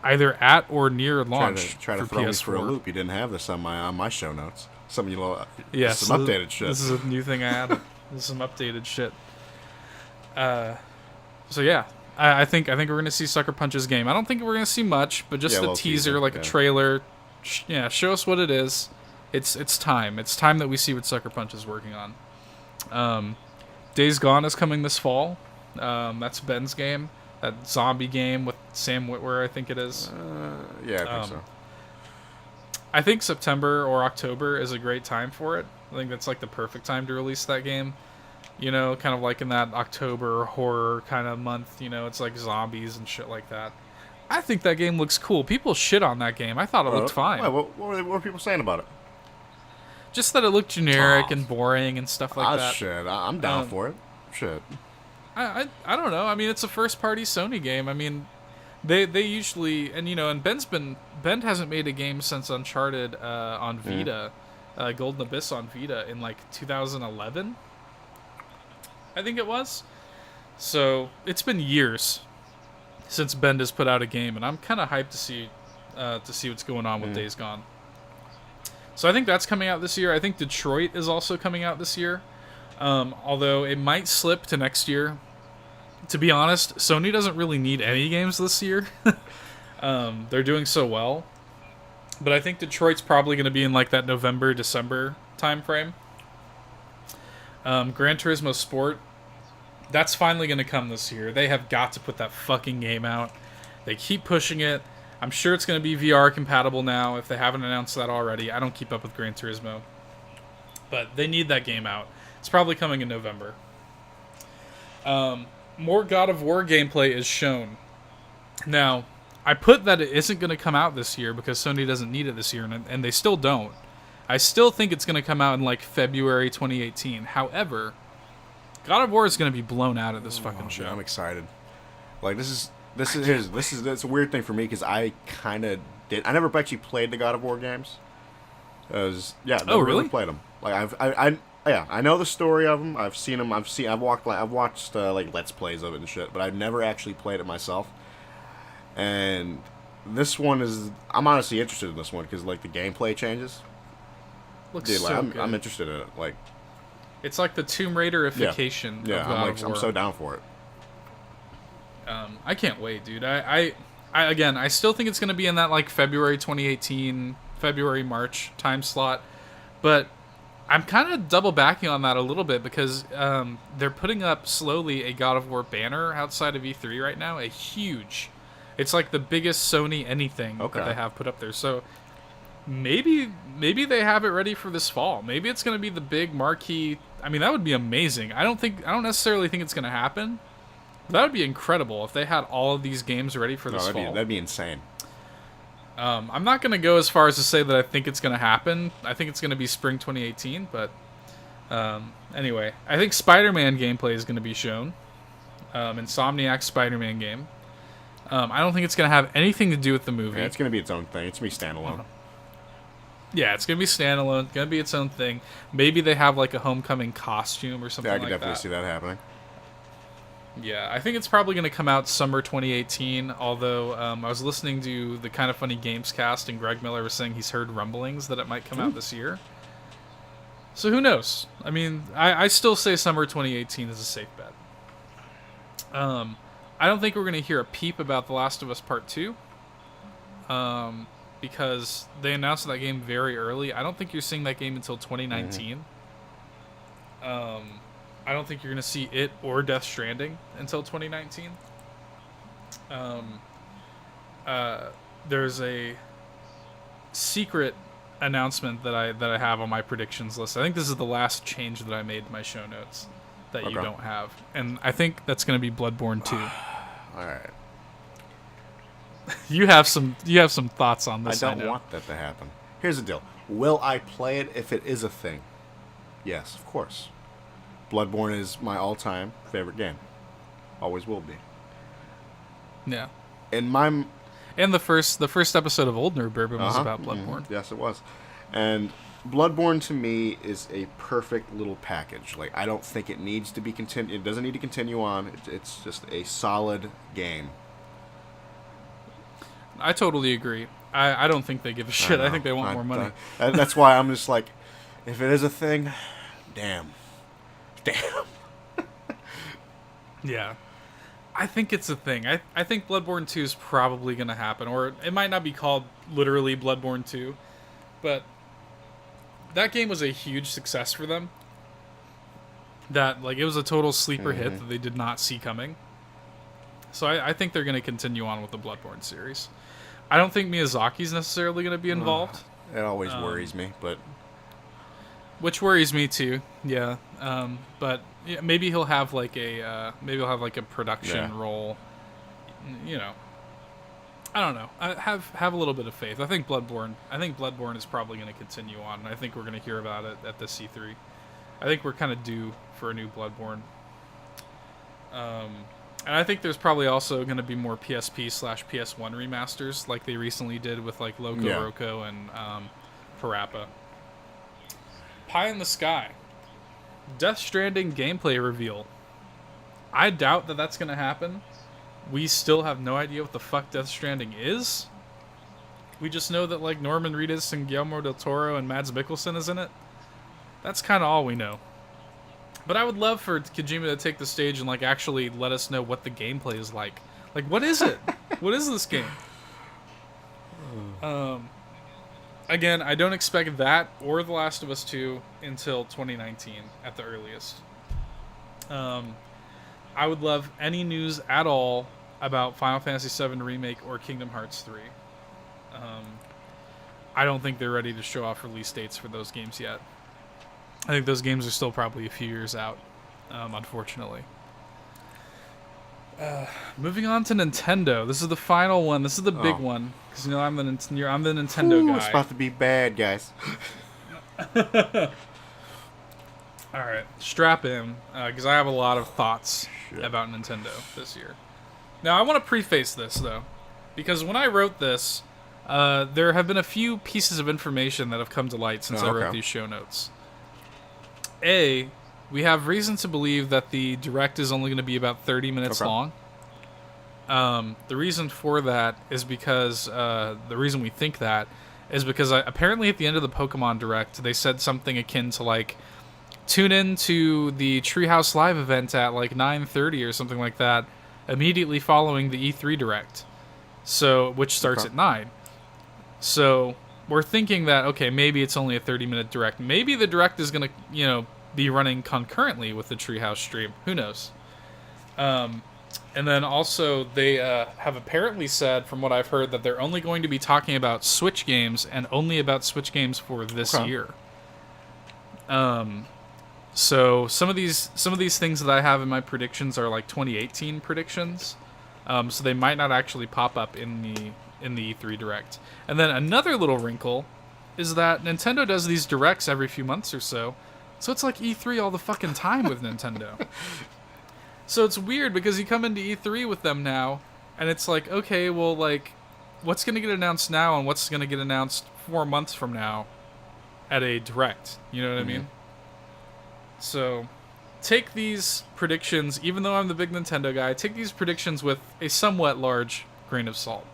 either at or near launch. Try to for throw PS4. me for a loop. You didn't have this on my show notes. Some Yeah, some updated shit. This is a new thing I added. This is some updated shit. So yeah, I think we're gonna see Sucker Punch's game. I don't think we're gonna see much, but just a teaser, like a trailer. Show us what it is. It's time. It's time that we see what Sucker Punch is working on. Days Gone is coming this fall. That's Ben's game. That zombie game with Sam Witwer, I think it is. Yeah, I think so. I think September or October is a great time for it. I think that's like the perfect time to release that game. You know, kind of like in that October horror kind of month. You know, it's like zombies and shit like that. I think that game looks cool. People shit on that game. I thought it looked fine. What were people saying about it? Just that it looked generic and boring and stuff like that. Shit. I'm down for it. Shit. I don't know. I mean, it's a first-party Sony game. I mean, they usually... And, you know, and Ben hasn't made a game since Uncharted on Vita. Golden Abyss on Vita in, like, 2011. I think it was. So, it's been years since Ben has put out a game, and I'm kind of hyped to see what's going on with Days Gone. So I think that's coming out this year. I think Detroit is also coming out this year. Although it might slip to next year. To be honest, Sony doesn't really need any games this year. They're doing so well. But I think Detroit's probably going to be in like that November, December time frame. Gran Turismo Sport, that's finally going to come this year. They have got to put that fucking game out. They keep pushing it. I'm sure it's going to be VR compatible now if they haven't announced that already. I don't keep up with Gran Turismo. But they need that game out. It's probably coming in November. More God of War gameplay is shown. Now, I put that it isn't going to come out this year because Sony doesn't need it this year, and they still don't. I still think it's going to come out in like February 2018. However, God of War is going to be blown out at this fucking show. I'm excited. Like that's a weird thing for me because I never actually played the God of War games. Never really played them. Like I know the story of them. I've seen them. I've watched like Let's Plays of it and shit, but I've never actually played it myself. And this one I'm honestly interested in this one because like the gameplay changes. Looks so good. I'm interested in it. Like it's like the Tomb Raider-ification of God of War. I'm so down for it. I can't wait, dude. I still think it's going to be in that like February 2018, February March time slot, but I'm kind of double backing on that a little bit because they're putting up slowly a God of War banner outside of E3 right now. It's like the biggest Sony anything that they have put up there. So maybe they have it ready for this fall. Maybe it's going to be the big marquee. I mean, that would be amazing. I don't necessarily think it's going to happen. But that would be incredible if they had all of these games ready for this fall. That'd be insane. I'm not going to go as far as to say that I think it's going to happen. I think it's going to be spring 2018, but anyway, I think Spider-Man gameplay is going to be shown. Insomniac's Spider-Man game. I don't think it's going to have anything to do with the movie. Yeah, it's going to be its own thing. It's going to be standalone. Yeah, it's going to be standalone. It's going to be its own thing. Maybe they have like a homecoming costume or something like that. Yeah, I could definitely see that happening. Yeah, I think it's probably going to come out summer 2018, although I was listening to the Kind of Funny Games cast, and Greg Miller was saying he's heard rumblings that it might come out this year. So who knows? I mean, I still say summer 2018 is a safe bet. I don't think we're going to hear a peep about The Last of Us Part 2, because they announced that game very early. I don't think you're seeing that game until 2019. I don't think you're going to see it or Death Stranding until 2019. There's a secret announcement that I have on my predictions list. I think this is the last change that I made to my show notes that you don't have. And I think that's going to be Bloodborne 2. All right. You have some thoughts on this. I don't want that to happen. Here's the deal. Will I play it if it is a thing? Yes, of course. Bloodborne is my all-time favorite game. Always will be. Yeah. And the first episode of Old Nerd Bourbon was about Bloodborne. Yes, it was. And Bloodborne to me is a perfect little package. Like, I don't think it needs to be continued. It doesn't need to continue on. It's just a solid game. I totally agree. I don't think they give a shit. I think they want more money. That's why I'm just like, if it is a thing, damn. Yeah. I think it's a thing. I think Bloodborne 2 is probably going to happen. Or it might not be called literally Bloodborne 2. But that game was a huge success for them. That, like, it was a total sleeper hit that they did not see coming. So I think they're going to continue on with the Bloodborne series. I don't think Miyazaki's necessarily going to be involved. It always worries me, but... Which worries me too, yeah. But yeah, maybe he'll have like a production role. You know, I don't know. I have a little bit of faith. I think Bloodborne is probably going to continue on, and I think we're going to hear about it at the C3. I think we're kind of due for a new Bloodborne. And I think there's probably also going to be more PSP/PS1 remasters, like they recently did with like Loco Roco and Parappa. Pie in the Sky. Death Stranding gameplay reveal. I doubt that that's going to happen. We still have no idea what the fuck Death Stranding is. We just know that like Norman Reedus and Guillermo del Toro and Mads Mikkelsen is in it. That's kind of all we know. But I would love for Kojima to take the stage and like actually let us know what the gameplay is like. Like, what is it? What is this game? Again, I don't expect that or The Last of Us 2 until 2019 at the earliest. I would love any news at all about Final Fantasy VII Remake or Kingdom Hearts 3. I don't think they're ready to show off release dates for those games yet. I think those games are still probably a few years out, unfortunately. Moving on to Nintendo. This is the final one. This is the big one. Because, you know, I'm the Nintendo guy. It's about to be bad, guys. Alright, strap in. Because I have a lot of thoughts about Nintendo this year. Now, I want to preface this, though. Because when I wrote this, there have been a few pieces of information that have come to light since I wrote these show notes. We have reason to believe that the Direct is only going to be about 30 minutes long. The reason for that is because, the reason we think that is because apparently at the end of the Pokemon Direct, they said something akin to like, tune in to the Treehouse Live event at like 9:30 or something like that, immediately following the E3 Direct, which starts at 9. So we're thinking that, okay, maybe it's only a 30-minute Direct. Maybe the Direct is going to, be running concurrently with the Treehouse stream. Who knows? And then also, they have apparently said, from what I've heard, that they're only going to be talking about Switch games, and only about Switch games for this year. So some of these things that I have in my predictions are like 2018 predictions. So they might not actually pop up in the E3 Direct. And then another little wrinkle is that Nintendo does these Directs every few months or so. So it's like E3 all the fucking time with Nintendo. So it's weird because you come into E3 with them now, and it's like, okay, well, like, what's going to get announced now and what's going to get announced 4 months from now at a Direct? You know what I mean? So take these predictions, even though I'm the big Nintendo guy, take these predictions with a somewhat large grain of salt.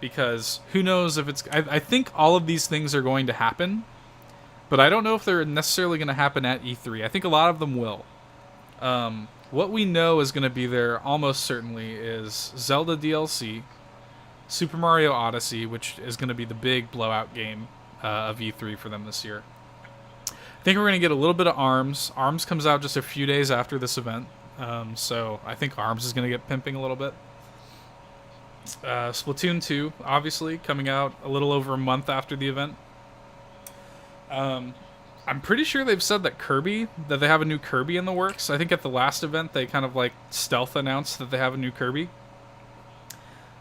Because who knows if it's... I think all of these things are going to happen, but I don't know if they're necessarily going to happen at E3. I think a lot of them will. What we know is going to be there almost certainly is Zelda DLC, Super Mario Odyssey, which is going to be the big blowout game of E3 for them this year. I think we're going to get a little bit of ARMS. ARMS comes out just a few days after this event, so I think ARMS is going to get pimping a little bit. Splatoon 2, obviously, coming out a little over a month after the event. I'm pretty sure they've said that they have a new Kirby in the works. I think at the last event they kind of like stealth announced that they have a new Kirby.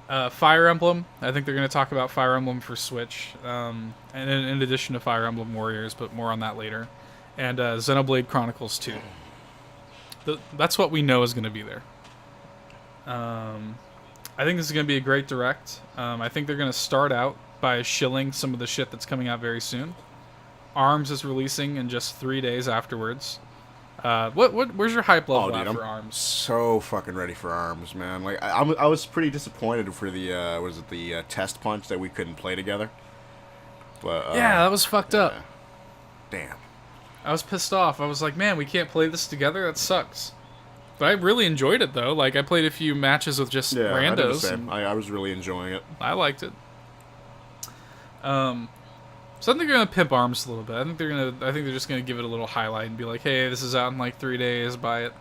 Fire Emblem, I think they're going to talk about Fire Emblem for Switch, and in addition to Fire Emblem Warriors, but more on that later. And Xenoblade Chronicles 2. That's what we know is going to be there. I think this is going to be a great Direct. I think they're going to start out by shilling some of the shit that's coming out very soon. ARMS is releasing in just 3 days afterwards. Where's your hype level dude, at for I'm ARMS? so fucking ready for ARMS, man. Like, I was pretty disappointed for the test punch that we couldn't play together. But Yeah, that was fucked up. Damn. I was pissed off. I was like, man, we can't play this together. That sucks. But I really enjoyed it though. Like I played a few matches with just randos. I did the same. I was really enjoying it. I liked it. So I think they're gonna pimp ARMS a little bit. I think they're just gonna give it a little highlight and be like, hey, this is out in like 3 days. Buy it.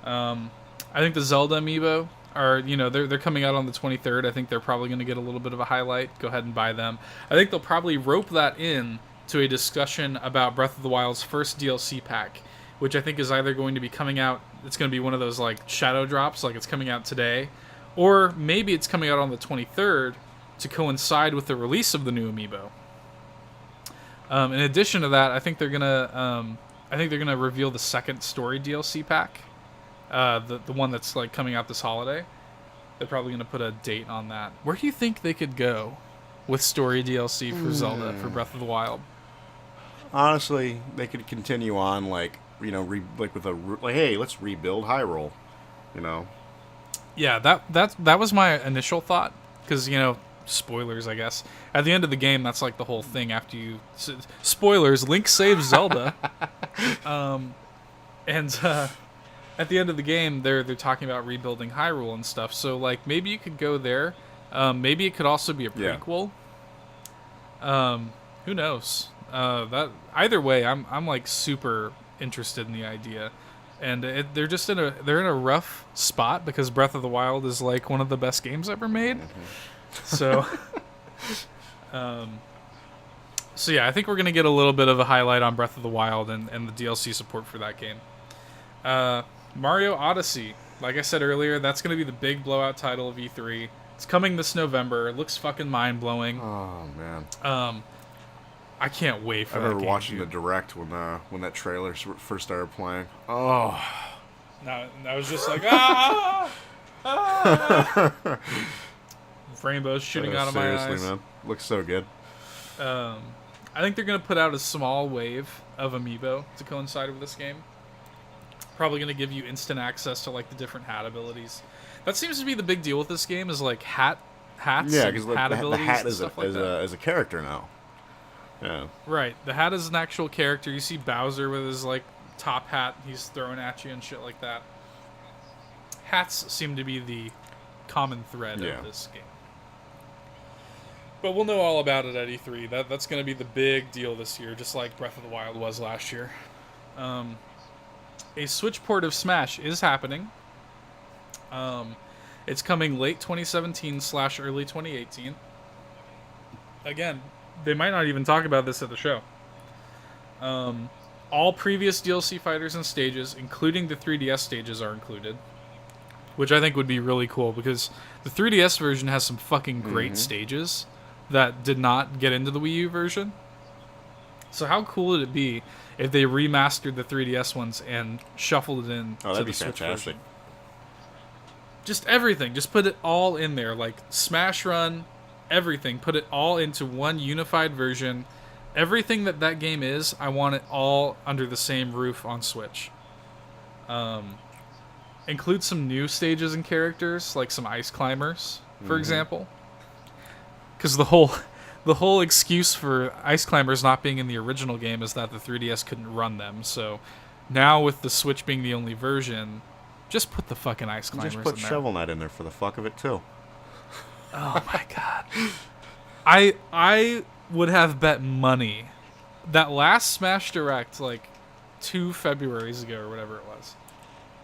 I think the Zelda amiibo are, they're coming out on the 23rd. I think they're probably gonna get a little bit of a highlight. Go ahead and buy them. I think they'll probably rope that in to a discussion about Breath of the Wild's first DLC pack, which I think is either going to be coming out. It's going to be one of those like shadow drops, like it's coming out today, or maybe it's coming out on the 23rd to coincide with the release of the new amiibo. In addition to that, I think they're gonna reveal the second story DLC pack, the one that's like coming out this holiday. They're probably gonna put a date on that. Where do you think they could go with story DLC for Zelda for Breath of the Wild? Honestly, they could continue on like hey, let's rebuild Hyrule, Yeah, that was my initial thought, because spoilers, I guess. At the end of the game, that's like the whole thing. After you spoilers, Link saves Zelda, and at the end of the game, they're talking about rebuilding Hyrule and stuff. So like maybe you could go there. Maybe it could also be a prequel. Yeah. Who knows? That either way, I'm like super interested in the idea, and they're in a rough spot because Breath of the Wild is like one of the best games ever made. So, so yeah, I think we're gonna get a little bit of a highlight on Breath of the Wild and the DLC support for that game. Mario Odyssey, like I said earlier, that's gonna be the big blowout title of E3. It's coming this November. It looks fucking mind blowing. Oh man. I can't wait for that. I remember watching the direct when that trailer first started playing. Oh. No, I was just like, ah! Rainbows shooting out of my eyes. Seriously, man. Looks so good. I think they're going to put out a small wave of amiibo to coincide with this game. Probably going to give you instant access to like the different hat abilities. That seems to be the big deal with this game, is like hats. Yeah, because the hat is a a character now. Yeah. Right. The hat is an actual character. You see Bowser with his like top hat he's throwing at you and shit like that. Hats seem to be the common thread of this game. But we'll know all about it at E3. That's going to be the big deal this year, just like Breath of the Wild was last year. A Switch port of Smash is happening. It's coming late 2017/early 2018. Again, they might not even talk about this at the show. All previous DLC fighters and stages, including the 3DS stages, are included, which I think would be really cool, because the 3DS version has some fucking great stages that did not get into the Wii U version. So how cool would it be if they remastered the 3DS ones and shuffled it in to the Switch version? Just everything. Just put it all in there. Like Smash Run, everything. Put it all into one unified version. Everything that game is, I want it all under the same roof on Switch. Include some new stages and characters, like some ice climbers, for example. Because the whole excuse for ice climbers not being in the original game is that the 3DS couldn't run them. So now with the Switch being the only version, just put the fucking ice climbers in there. Just put Shovel Knight in there for the fuck of it too. Oh my god. I would have bet money that last Smash Direct, like 2 Februaries ago or whatever it was,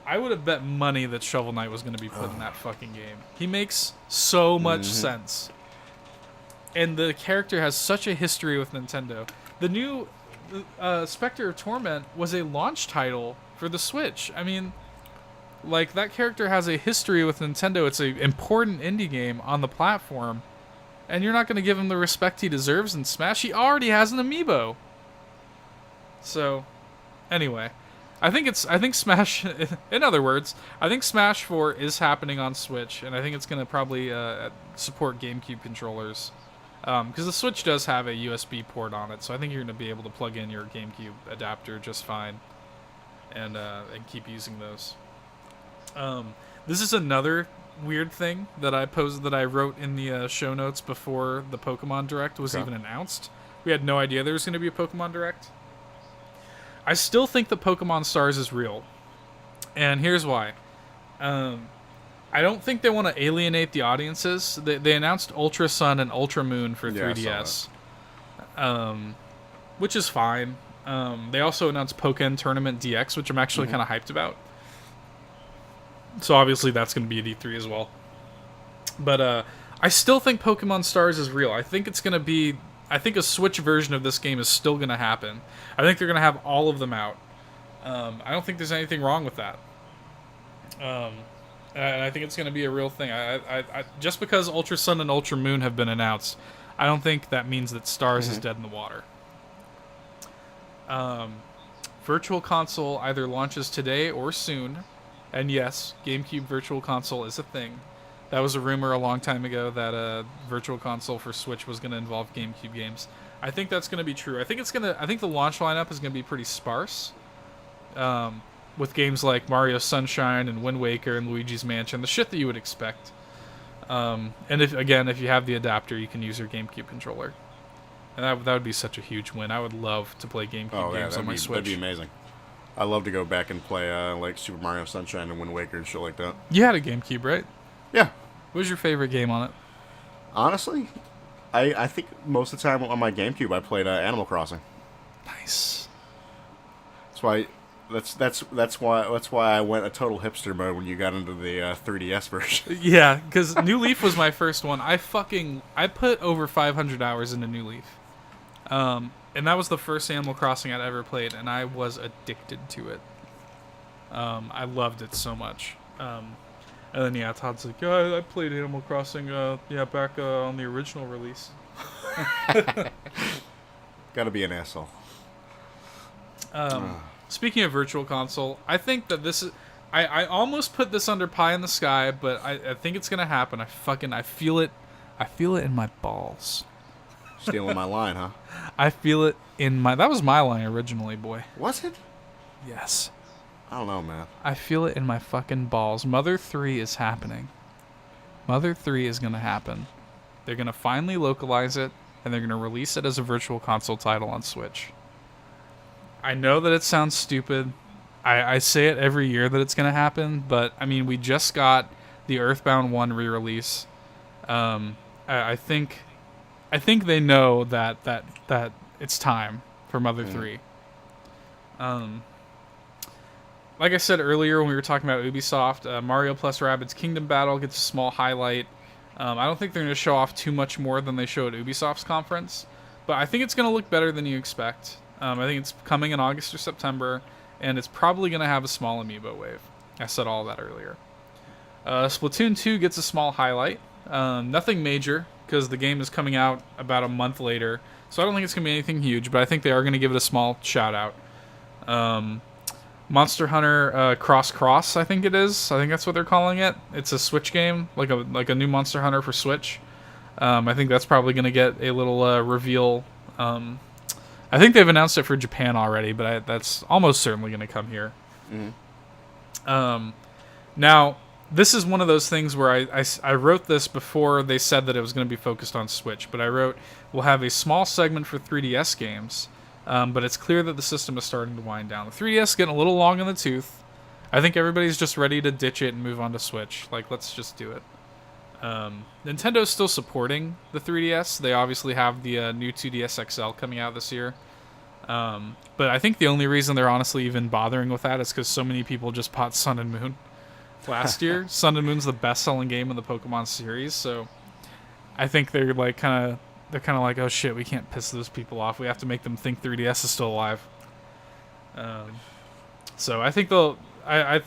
I would have bet money that Shovel Knight was going to be put in that fucking game. He makes so much sense. And the character has such a history with Nintendo. The new Spectre of Torment was a launch title for the Switch. I mean, like, that character has a history with Nintendo. It's an important indie game on the platform. And you're not going to give him the respect he deserves in Smash? He already has an amiibo. So, anyway. I think Smash... In other words, I think Smash 4 is happening on Switch. And I think it's going to probably support GameCube controllers. Because the Switch does have a USB port on it. So I think you're going to be able to plug in your GameCube adapter just fine. and keep using those. This is another weird thing that I wrote in the show notes before the Pokemon Direct was even announced. We had no idea there was going to be a Pokemon Direct. I still think that Pokemon Stars is real, and here's why. I don't think they want to alienate the audiences. They announced Ultra Sun and Ultra Moon for 3DS, which is fine. They also announced Pokken Tournament DX, which I'm actually kind of hyped about. So obviously that's going to be at E3 as well. But I still think Pokemon Stars is real. I think it's going to be... I think a Switch version of this game is still going to happen. I think they're going to have all of them out. I don't think there's anything wrong with that. And I think it's going to be a real thing. I just because Ultra Sun and Ultra Moon have been announced, I don't think that means that Stars is dead in the water. Virtual Console either launches today or soon. And yes, GameCube Virtual Console is a thing. That was a rumor a long time ago that a Virtual Console for Switch was going to involve GameCube games. I think that's going to be true. I think the launch lineup is going to be pretty sparse. With games like Mario Sunshine and Wind Waker and Luigi's Mansion, the shit that you would expect. And if you have the adapter, you can use your GameCube controller. And that would be such a huge win. I would love to play GameCube games on my Switch. That'd be amazing. I'd love to go back and play like Super Mario Sunshine and Wind Waker and shit like that. You had a GameCube, right? Yeah. What was your favorite game on it? Honestly, I think most of the time on my GameCube I played Animal Crossing. Nice. That's why I went a total hipster mode when you got into the 3DS version. Yeah, because New Leaf was my first one. I put over 500 hours into New Leaf. And that was the first Animal Crossing I'd ever played, and I was addicted to it. I loved it so much. And then, Todd's like, yeah, I played Animal Crossing, back on the original release. Gotta be an asshole. Speaking of Virtual Console, I think that this is... I almost put this under pie in the sky, but I think it's gonna happen. I feel it. I feel it in my balls. Stealing my line, huh? I feel it in my... That was my line originally, boy. Was it? Yes. I don't know, man. I feel it in my fucking balls. Mother 3 is happening. Mother 3 is going to happen. They're going to finally localize it, and they're going to release it as a Virtual Console title on Switch. I know that it sounds stupid. I say it every year that it's going to happen, but, I mean, we just got the Earthbound 1 re-release. I think they know that it's time for Mother 3. Like I said earlier when we were talking about Ubisoft, Mario plus Rabbids Kingdom Battle gets a small highlight. I don't think they're going to show off too much more than they showed at Ubisoft's conference, but I think it's going to look better than you expect. I think it's coming in August or September, and it's probably going to have a small amiibo wave. I said all that earlier. Splatoon 2 gets a small highlight. Nothing major, because the game is coming out about a month later, so I don't think it's going to be anything huge, but I think they are going to give it a small shout-out. Monster Hunter Cross, I think it is. I think that's what they're calling it. It's a Switch game, like a new Monster Hunter for Switch. I think that's probably going to get a little reveal. I think they've announced it for Japan already, but that's almost certainly going to come here. Now, this is one of those things where I wrote this before they said that it was going to be focused on Switch, but I wrote, we'll have a small segment for 3DS games, but it's clear that the system is starting to wind down. The 3DS is getting a little long in the tooth. I think everybody's just ready to ditch it and move on to Switch. Like, let's just do it. Nintendo's still supporting the 3DS. They obviously have the new 2DS XL coming out this year. But I think the only reason they're honestly even bothering with that is because so many people just bought Sun and Moon last year. Sun and Moon's the best-selling game in the Pokemon series, so I think they're kind of like, oh shit, we can't piss those people off. We have to make them think 3DS is still alive. So I think I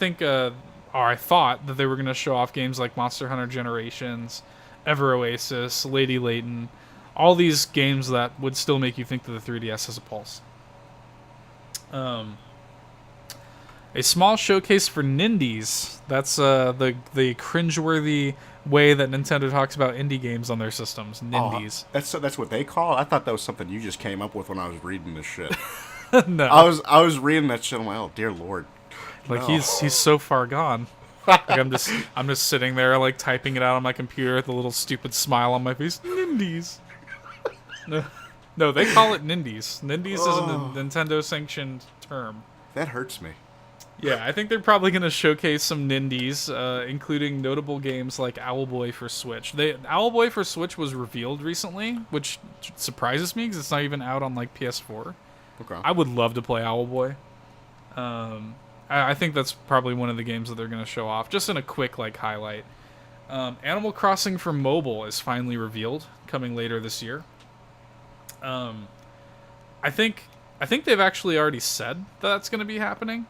thought that they were going to show off games like Monster Hunter Generations, Ever Oasis, Lady Layton, all these games that would still make you think that the 3DS has a pulse. A small showcase for Nindies. That's the cringeworthy way that Nintendo talks about indie games on their systems. Nindies. Oh, that's what they call it? I thought that was something you just came up with when I was reading this shit. No. I was reading that shit. I'm like, oh dear lord. Like No. he's so far gone. Like I'm just sitting there like typing it out on my computer with a little stupid smile on my face. Nindies. No, they call it Nindies. Nindies is a Nintendo sanctioned term. That hurts me. Yeah, I think they're probably going to showcase some Nindies, including notable games like Owlboy for Switch. Owlboy for Switch was revealed recently, which surprises me because it's not even out on like PS4. Okay. I would love to play Owlboy. I think that's probably one of the games that they're going to show off, just in a quick like highlight. Animal Crossing for mobile is finally revealed, coming later this year. I think they've actually already said that's going to be happening.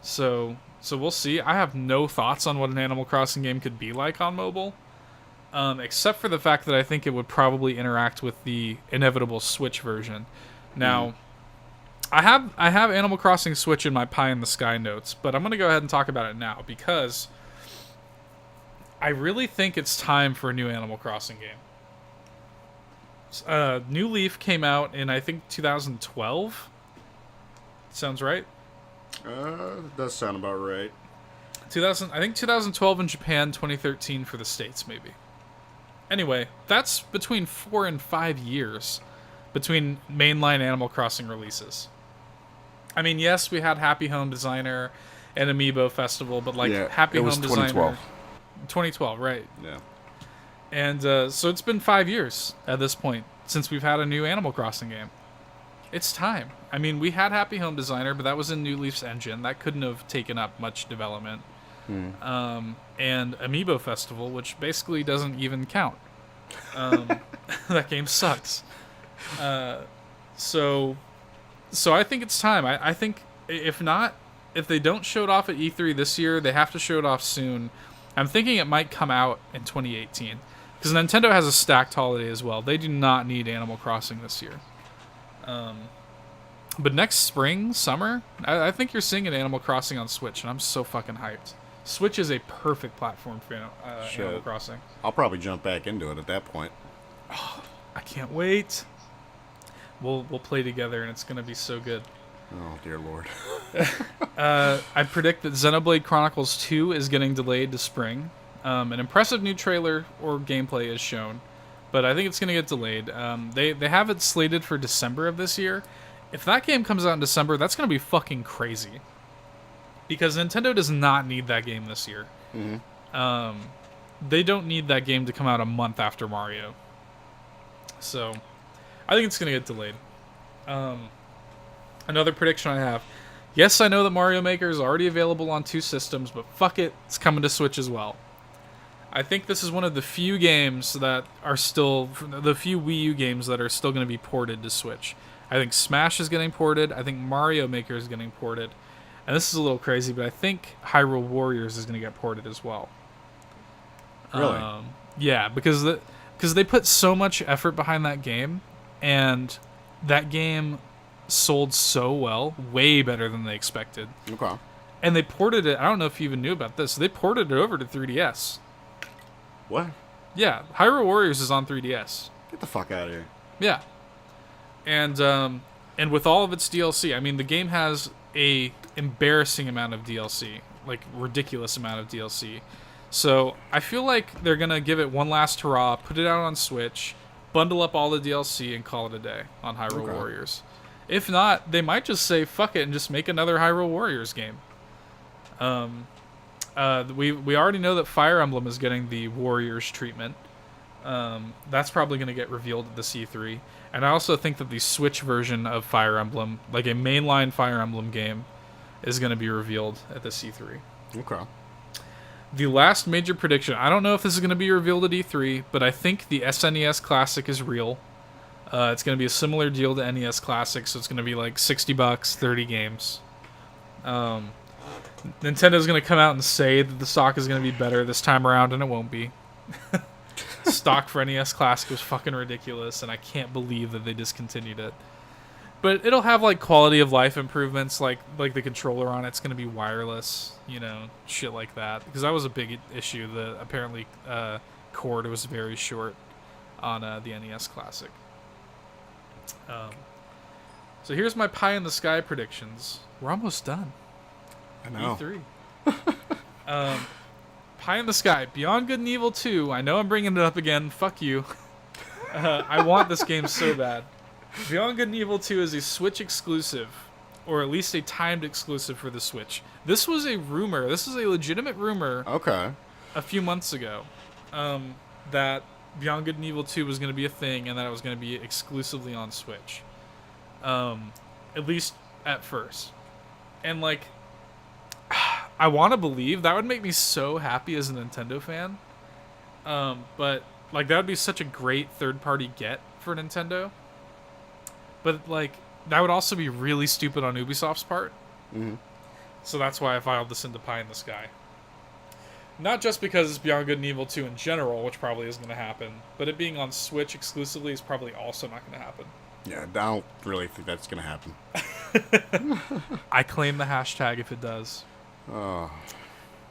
So we'll see. I have no thoughts on what an Animal Crossing game could be like on mobile, except for the fact that I think it would probably interact with the inevitable Switch version. Now, I have Animal Crossing Switch in my pie in the sky notes, but I'm going to go ahead and talk about it now because I really think it's time for a new Animal Crossing game. New Leaf came out in, I think, 2012. Sounds right? That does sound about right. 2012 in Japan, 2013 for the States, maybe. Anyway, that's between 4 and 5 years between mainline Animal Crossing releases. I mean, yes, we had Happy Home Designer and Amiibo Festival, but like Happy Home Designer... 2012, right. Yeah. And so it's been 5 years at this point since we've had a new Animal Crossing game. It's time. I mean, we had Happy Home Designer, but that was in New Leaf's engine. That couldn't have taken up much development. And Amiibo Festival, which basically doesn't even count. That game sucks. So I think it's time. I think if they don't show it off at E3 this year, they have to show it off soon. I'm thinking it might come out in 2018. Because Nintendo has a stacked holiday as well. They do not need Animal Crossing this year. But next spring, summer, I think you're seeing an Animal Crossing on Switch, and I'm so fucking hyped. Switch is a perfect platform for Animal Crossing. I'll probably jump back into it at that point. Oh, I can't wait. We'll play together, and it's going to be so good. Oh, dear Lord. I predict that Xenoblade Chronicles 2 is getting delayed to spring. An impressive new trailer or gameplay is shown, but I think it's going to get delayed. They have it slated for December of this year. If that game comes out in December, that's going to be fucking crazy. Because Nintendo does not need that game this year. Mm-hmm. They don't need that game to come out a month after Mario. So, I think it's going to get delayed. Another prediction I have. Yes, I know that Mario Maker is already available on 2 systems, but fuck it, it's coming to Switch as well. I think this is one of the few games that are still... the few Wii U games that are still going to be ported to Switch. I think Smash is getting ported. I think Mario Maker is getting ported. And this is a little crazy, but I think Hyrule Warriors is going to get ported as well. Really? Yeah, because they put so much effort behind that game, and that game sold so well, way better than they expected. Okay. And they ported it, I don't know if you even knew about this, they ported it over to 3DS. What? Yeah, Hyrule Warriors is on 3DS. Get the fuck out of here. Yeah. And with all of its DLC, I mean, the game has a embarrassing amount of DLC, like ridiculous amount of DLC. So I feel like they're gonna give it one last hurrah, put it out on Switch, bundle up all the DLC, and call it a day on Hyrule Warriors. If not, they might just say fuck it and just make another Hyrule Warriors game. We already know that Fire Emblem is getting the Warriors treatment. That's probably going to get revealed at the C3. And I also think that the Switch version of Fire Emblem, like a mainline Fire Emblem game, is going to be revealed at the C3. Okay. The last major prediction, I don't know if this is going to be revealed at E3, but I think the SNES Classic is real. It's going to be a similar deal to NES Classic, so it's going to be like $60, 30 games. Nintendo's going to come out and say that the stock is going to be better this time around, and it won't be. Stock for NES Classic was fucking ridiculous, and I can't believe that they discontinued it. But it'll have like quality of life improvements, like the controller on it's going to be wireless, shit like that. Because that was a big issue. The apparently cord was very short on the NES Classic. So here's my pie in the sky predictions. We're almost done. I know. E3. Pie in the sky. Beyond Good and Evil 2. I know I'm bringing it up again. Fuck you. I want this game so bad. Beyond Good and Evil 2 is a Switch exclusive, or at least a timed exclusive for the Switch. This was a rumor. This is a legitimate rumor. Okay. A few months ago, that Beyond Good and Evil 2 was going to be a thing, and that it was going to be exclusively on Switch. At least at first. And like, I want to believe that would make me so happy as a Nintendo fan. But like, that would be such a great third-party get for Nintendo. But like, that would also be really stupid on Ubisoft's part. Mm-hmm. So that's why I filed this into Pie in the Sky. Not just because it's Beyond Good and Evil 2 in general, which probably is going to happen, but it being on Switch exclusively is probably also not going to happen. Yeah, I don't really think that's going to happen. I claim the hashtag if it does. Oh.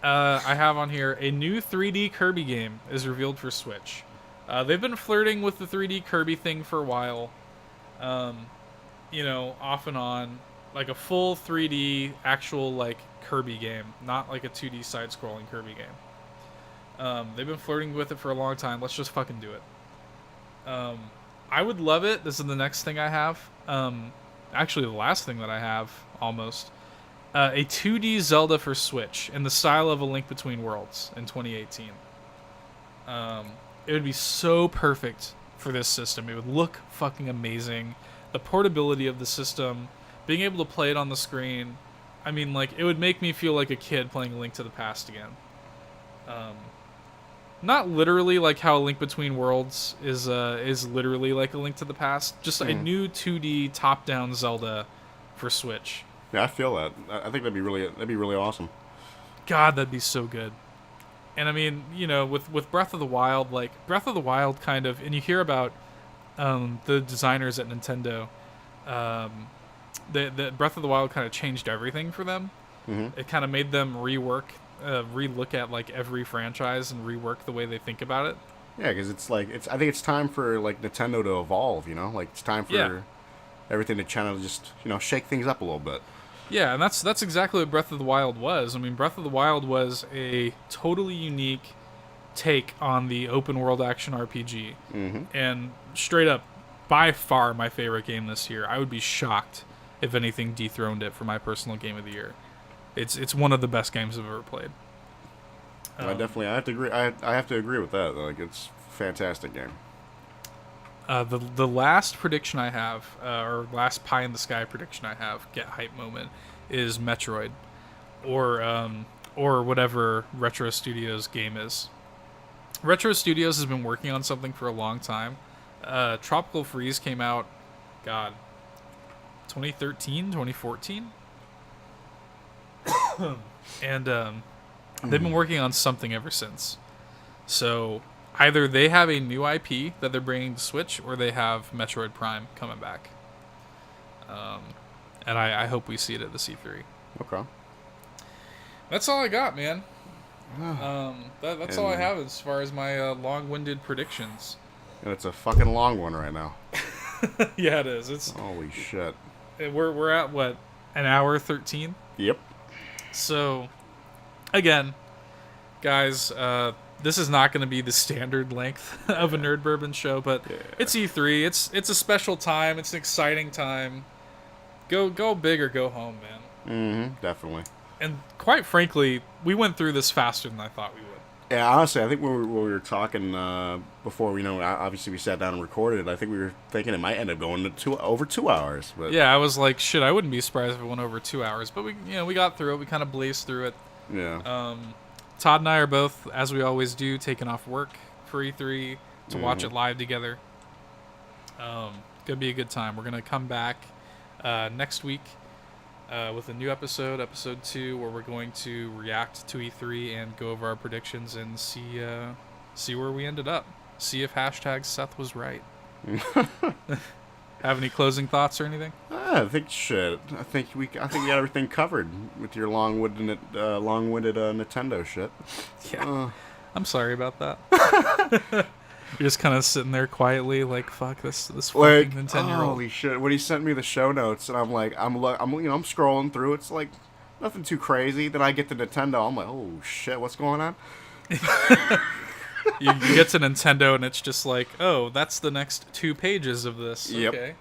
I have on here, a new 3D Kirby game is revealed for Switch. They've been flirting with the 3D Kirby thing for a while. You know, off and on. Like a full 3D actual, like, Kirby game. Not like a 2D side-scrolling Kirby game. They've been flirting with it for a long time. Let's just fucking do it. I would love it. This is the next thing I have. Actually, the last thing that I have, almost. A 2D Zelda for Switch in the style of A Link Between Worlds in 2018. It would be so perfect for this system. It would look fucking amazing. The portability of the system, being able to play it on the screen. I mean, like, it would make me feel like a kid playing A Link to the Past again. Not literally like how A Link Between Worlds is literally like A Link to the Past. Just a new 2D top-down Zelda for Switch. Yeah, I feel that. I think that'd be really awesome. God, that'd be so good. And I mean, you know, with Breath of the Wild, like Breath of the Wild kind of, and you hear about the designers at Nintendo, the Breath of the Wild kind of changed everything for them. Mm-hmm. It kind of made them relook at like every franchise and rework the way they think about it. Yeah, because I think it's time for like Nintendo to evolve. You know, like it's time for everything to kind of just shake things up a little bit. Yeah, and that's exactly what Breath of the Wild was. I mean, Breath of the Wild was a totally unique take on the open world action RPG. Mm-hmm. And straight up, by far my favorite game this year. I would be shocked if anything dethroned it for my personal game of the year. It's one of the best games I've ever played. I have to agree. I have to agree with that. Like, it's a fantastic game. The last prediction I have, or last pie in the sky prediction I have, get hype moment, is Metroid, or whatever Retro Studios game is. Retro Studios has been working on something for a long time. Tropical Freeze came out, 2013, 2014? And they've been working on something ever since. So either they have a new IP that they're bringing to Switch, or they have Metroid Prime coming back. And I hope we see it at the C3. Okay. That's all I got, man. That's all I have as far as my long-winded predictions. And it's a fucking long one right now. Yeah, it is. It's holy shit. We're at what, an hour 13? Yep. So, again, guys, this is not going to be the standard length of a Nerd Bourbon show, but it's E3. It's a special time. It's an exciting time. Go big or go home, man. Definitely. And quite frankly, we went through this faster than I thought we would. Yeah, honestly, I think when we were talking before, obviously we sat down and recorded it, I think we were thinking it might end up going to over 2 hours. But yeah, I was like, shit, I wouldn't be surprised if it went over 2 hours. But we got through it. We kind of blazed through it. Yeah. Todd and I are both, as we always do, taking off work for E3 to watch it live together. Gonna be a good time. We're gonna come back next week with a new episode 2, where we're going to react to E3 and go over our predictions and see where we ended up. See if hashtag Seth was right. Have any closing thoughts or anything? I think we got everything covered with your long-winded Nintendo shit. Yeah. I'm sorry about that. You're just kind of sitting there quietly, like, fuck this fucking Like, 10-year-old. holy shit! When he sent me the show notes, and I'm like, I'm scrolling through. It's like nothing too crazy. Then I get to Nintendo. I'm like, oh shit, what's going on? You get to Nintendo and it's just like, oh, that's the next 2 pages of this. Yep. Okay.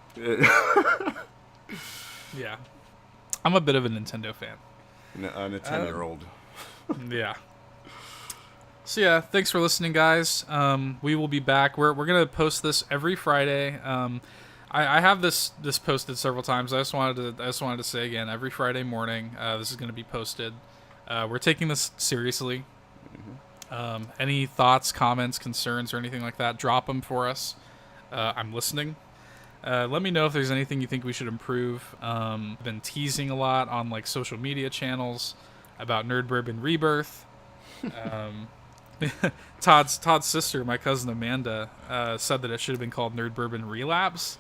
Yeah. I'm a bit of a Nintendo fan. A 10-year-old. Yeah. So yeah, thanks for listening, guys. We will be back. We're gonna post this every Friday. I have this posted several times. I just wanted to say again, every Friday morning, this is gonna be posted. We're taking this seriously. Any thoughts, comments, concerns, or anything like that, drop them for us. I'm listening. Let me know if there's anything you think we should improve. I've been teasing a lot on like social media channels about Nerd Bourbon Rebirth. Todd's sister, my cousin Amanda, said that it should have been called Nerd Bourbon Relapse.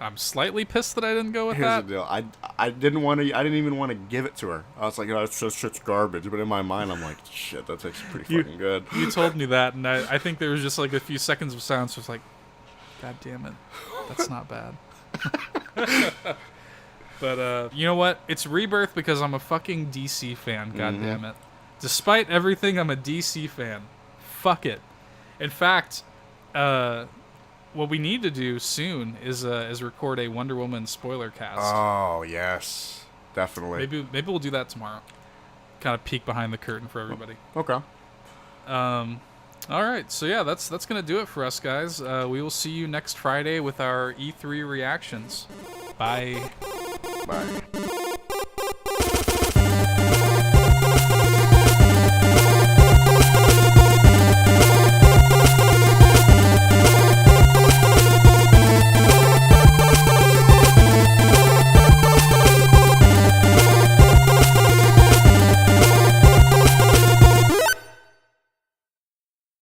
I'm slightly pissed that I didn't go with Here's that. the deal. I didn't even want to give it to her. I was like, it's just shit's garbage. But in my mind, I'm like, shit, that tastes pretty fucking good. You told me that, and I think there was just like a few seconds of silence. Was like, God damn it, that's not bad. But you know what? It's Rebirth because I'm a fucking DC fan. God damn it. Despite everything, I'm a DC fan. Fuck it. In fact, what we need to do soon is record a Wonder Woman spoiler cast. Oh yes, definitely. Maybe we'll do that tomorrow. Kind of peek behind the curtain for everybody. Okay. All right. So yeah, that's gonna do it for us, guys. We will see you next Friday with our E3 reactions. Bye. Bye.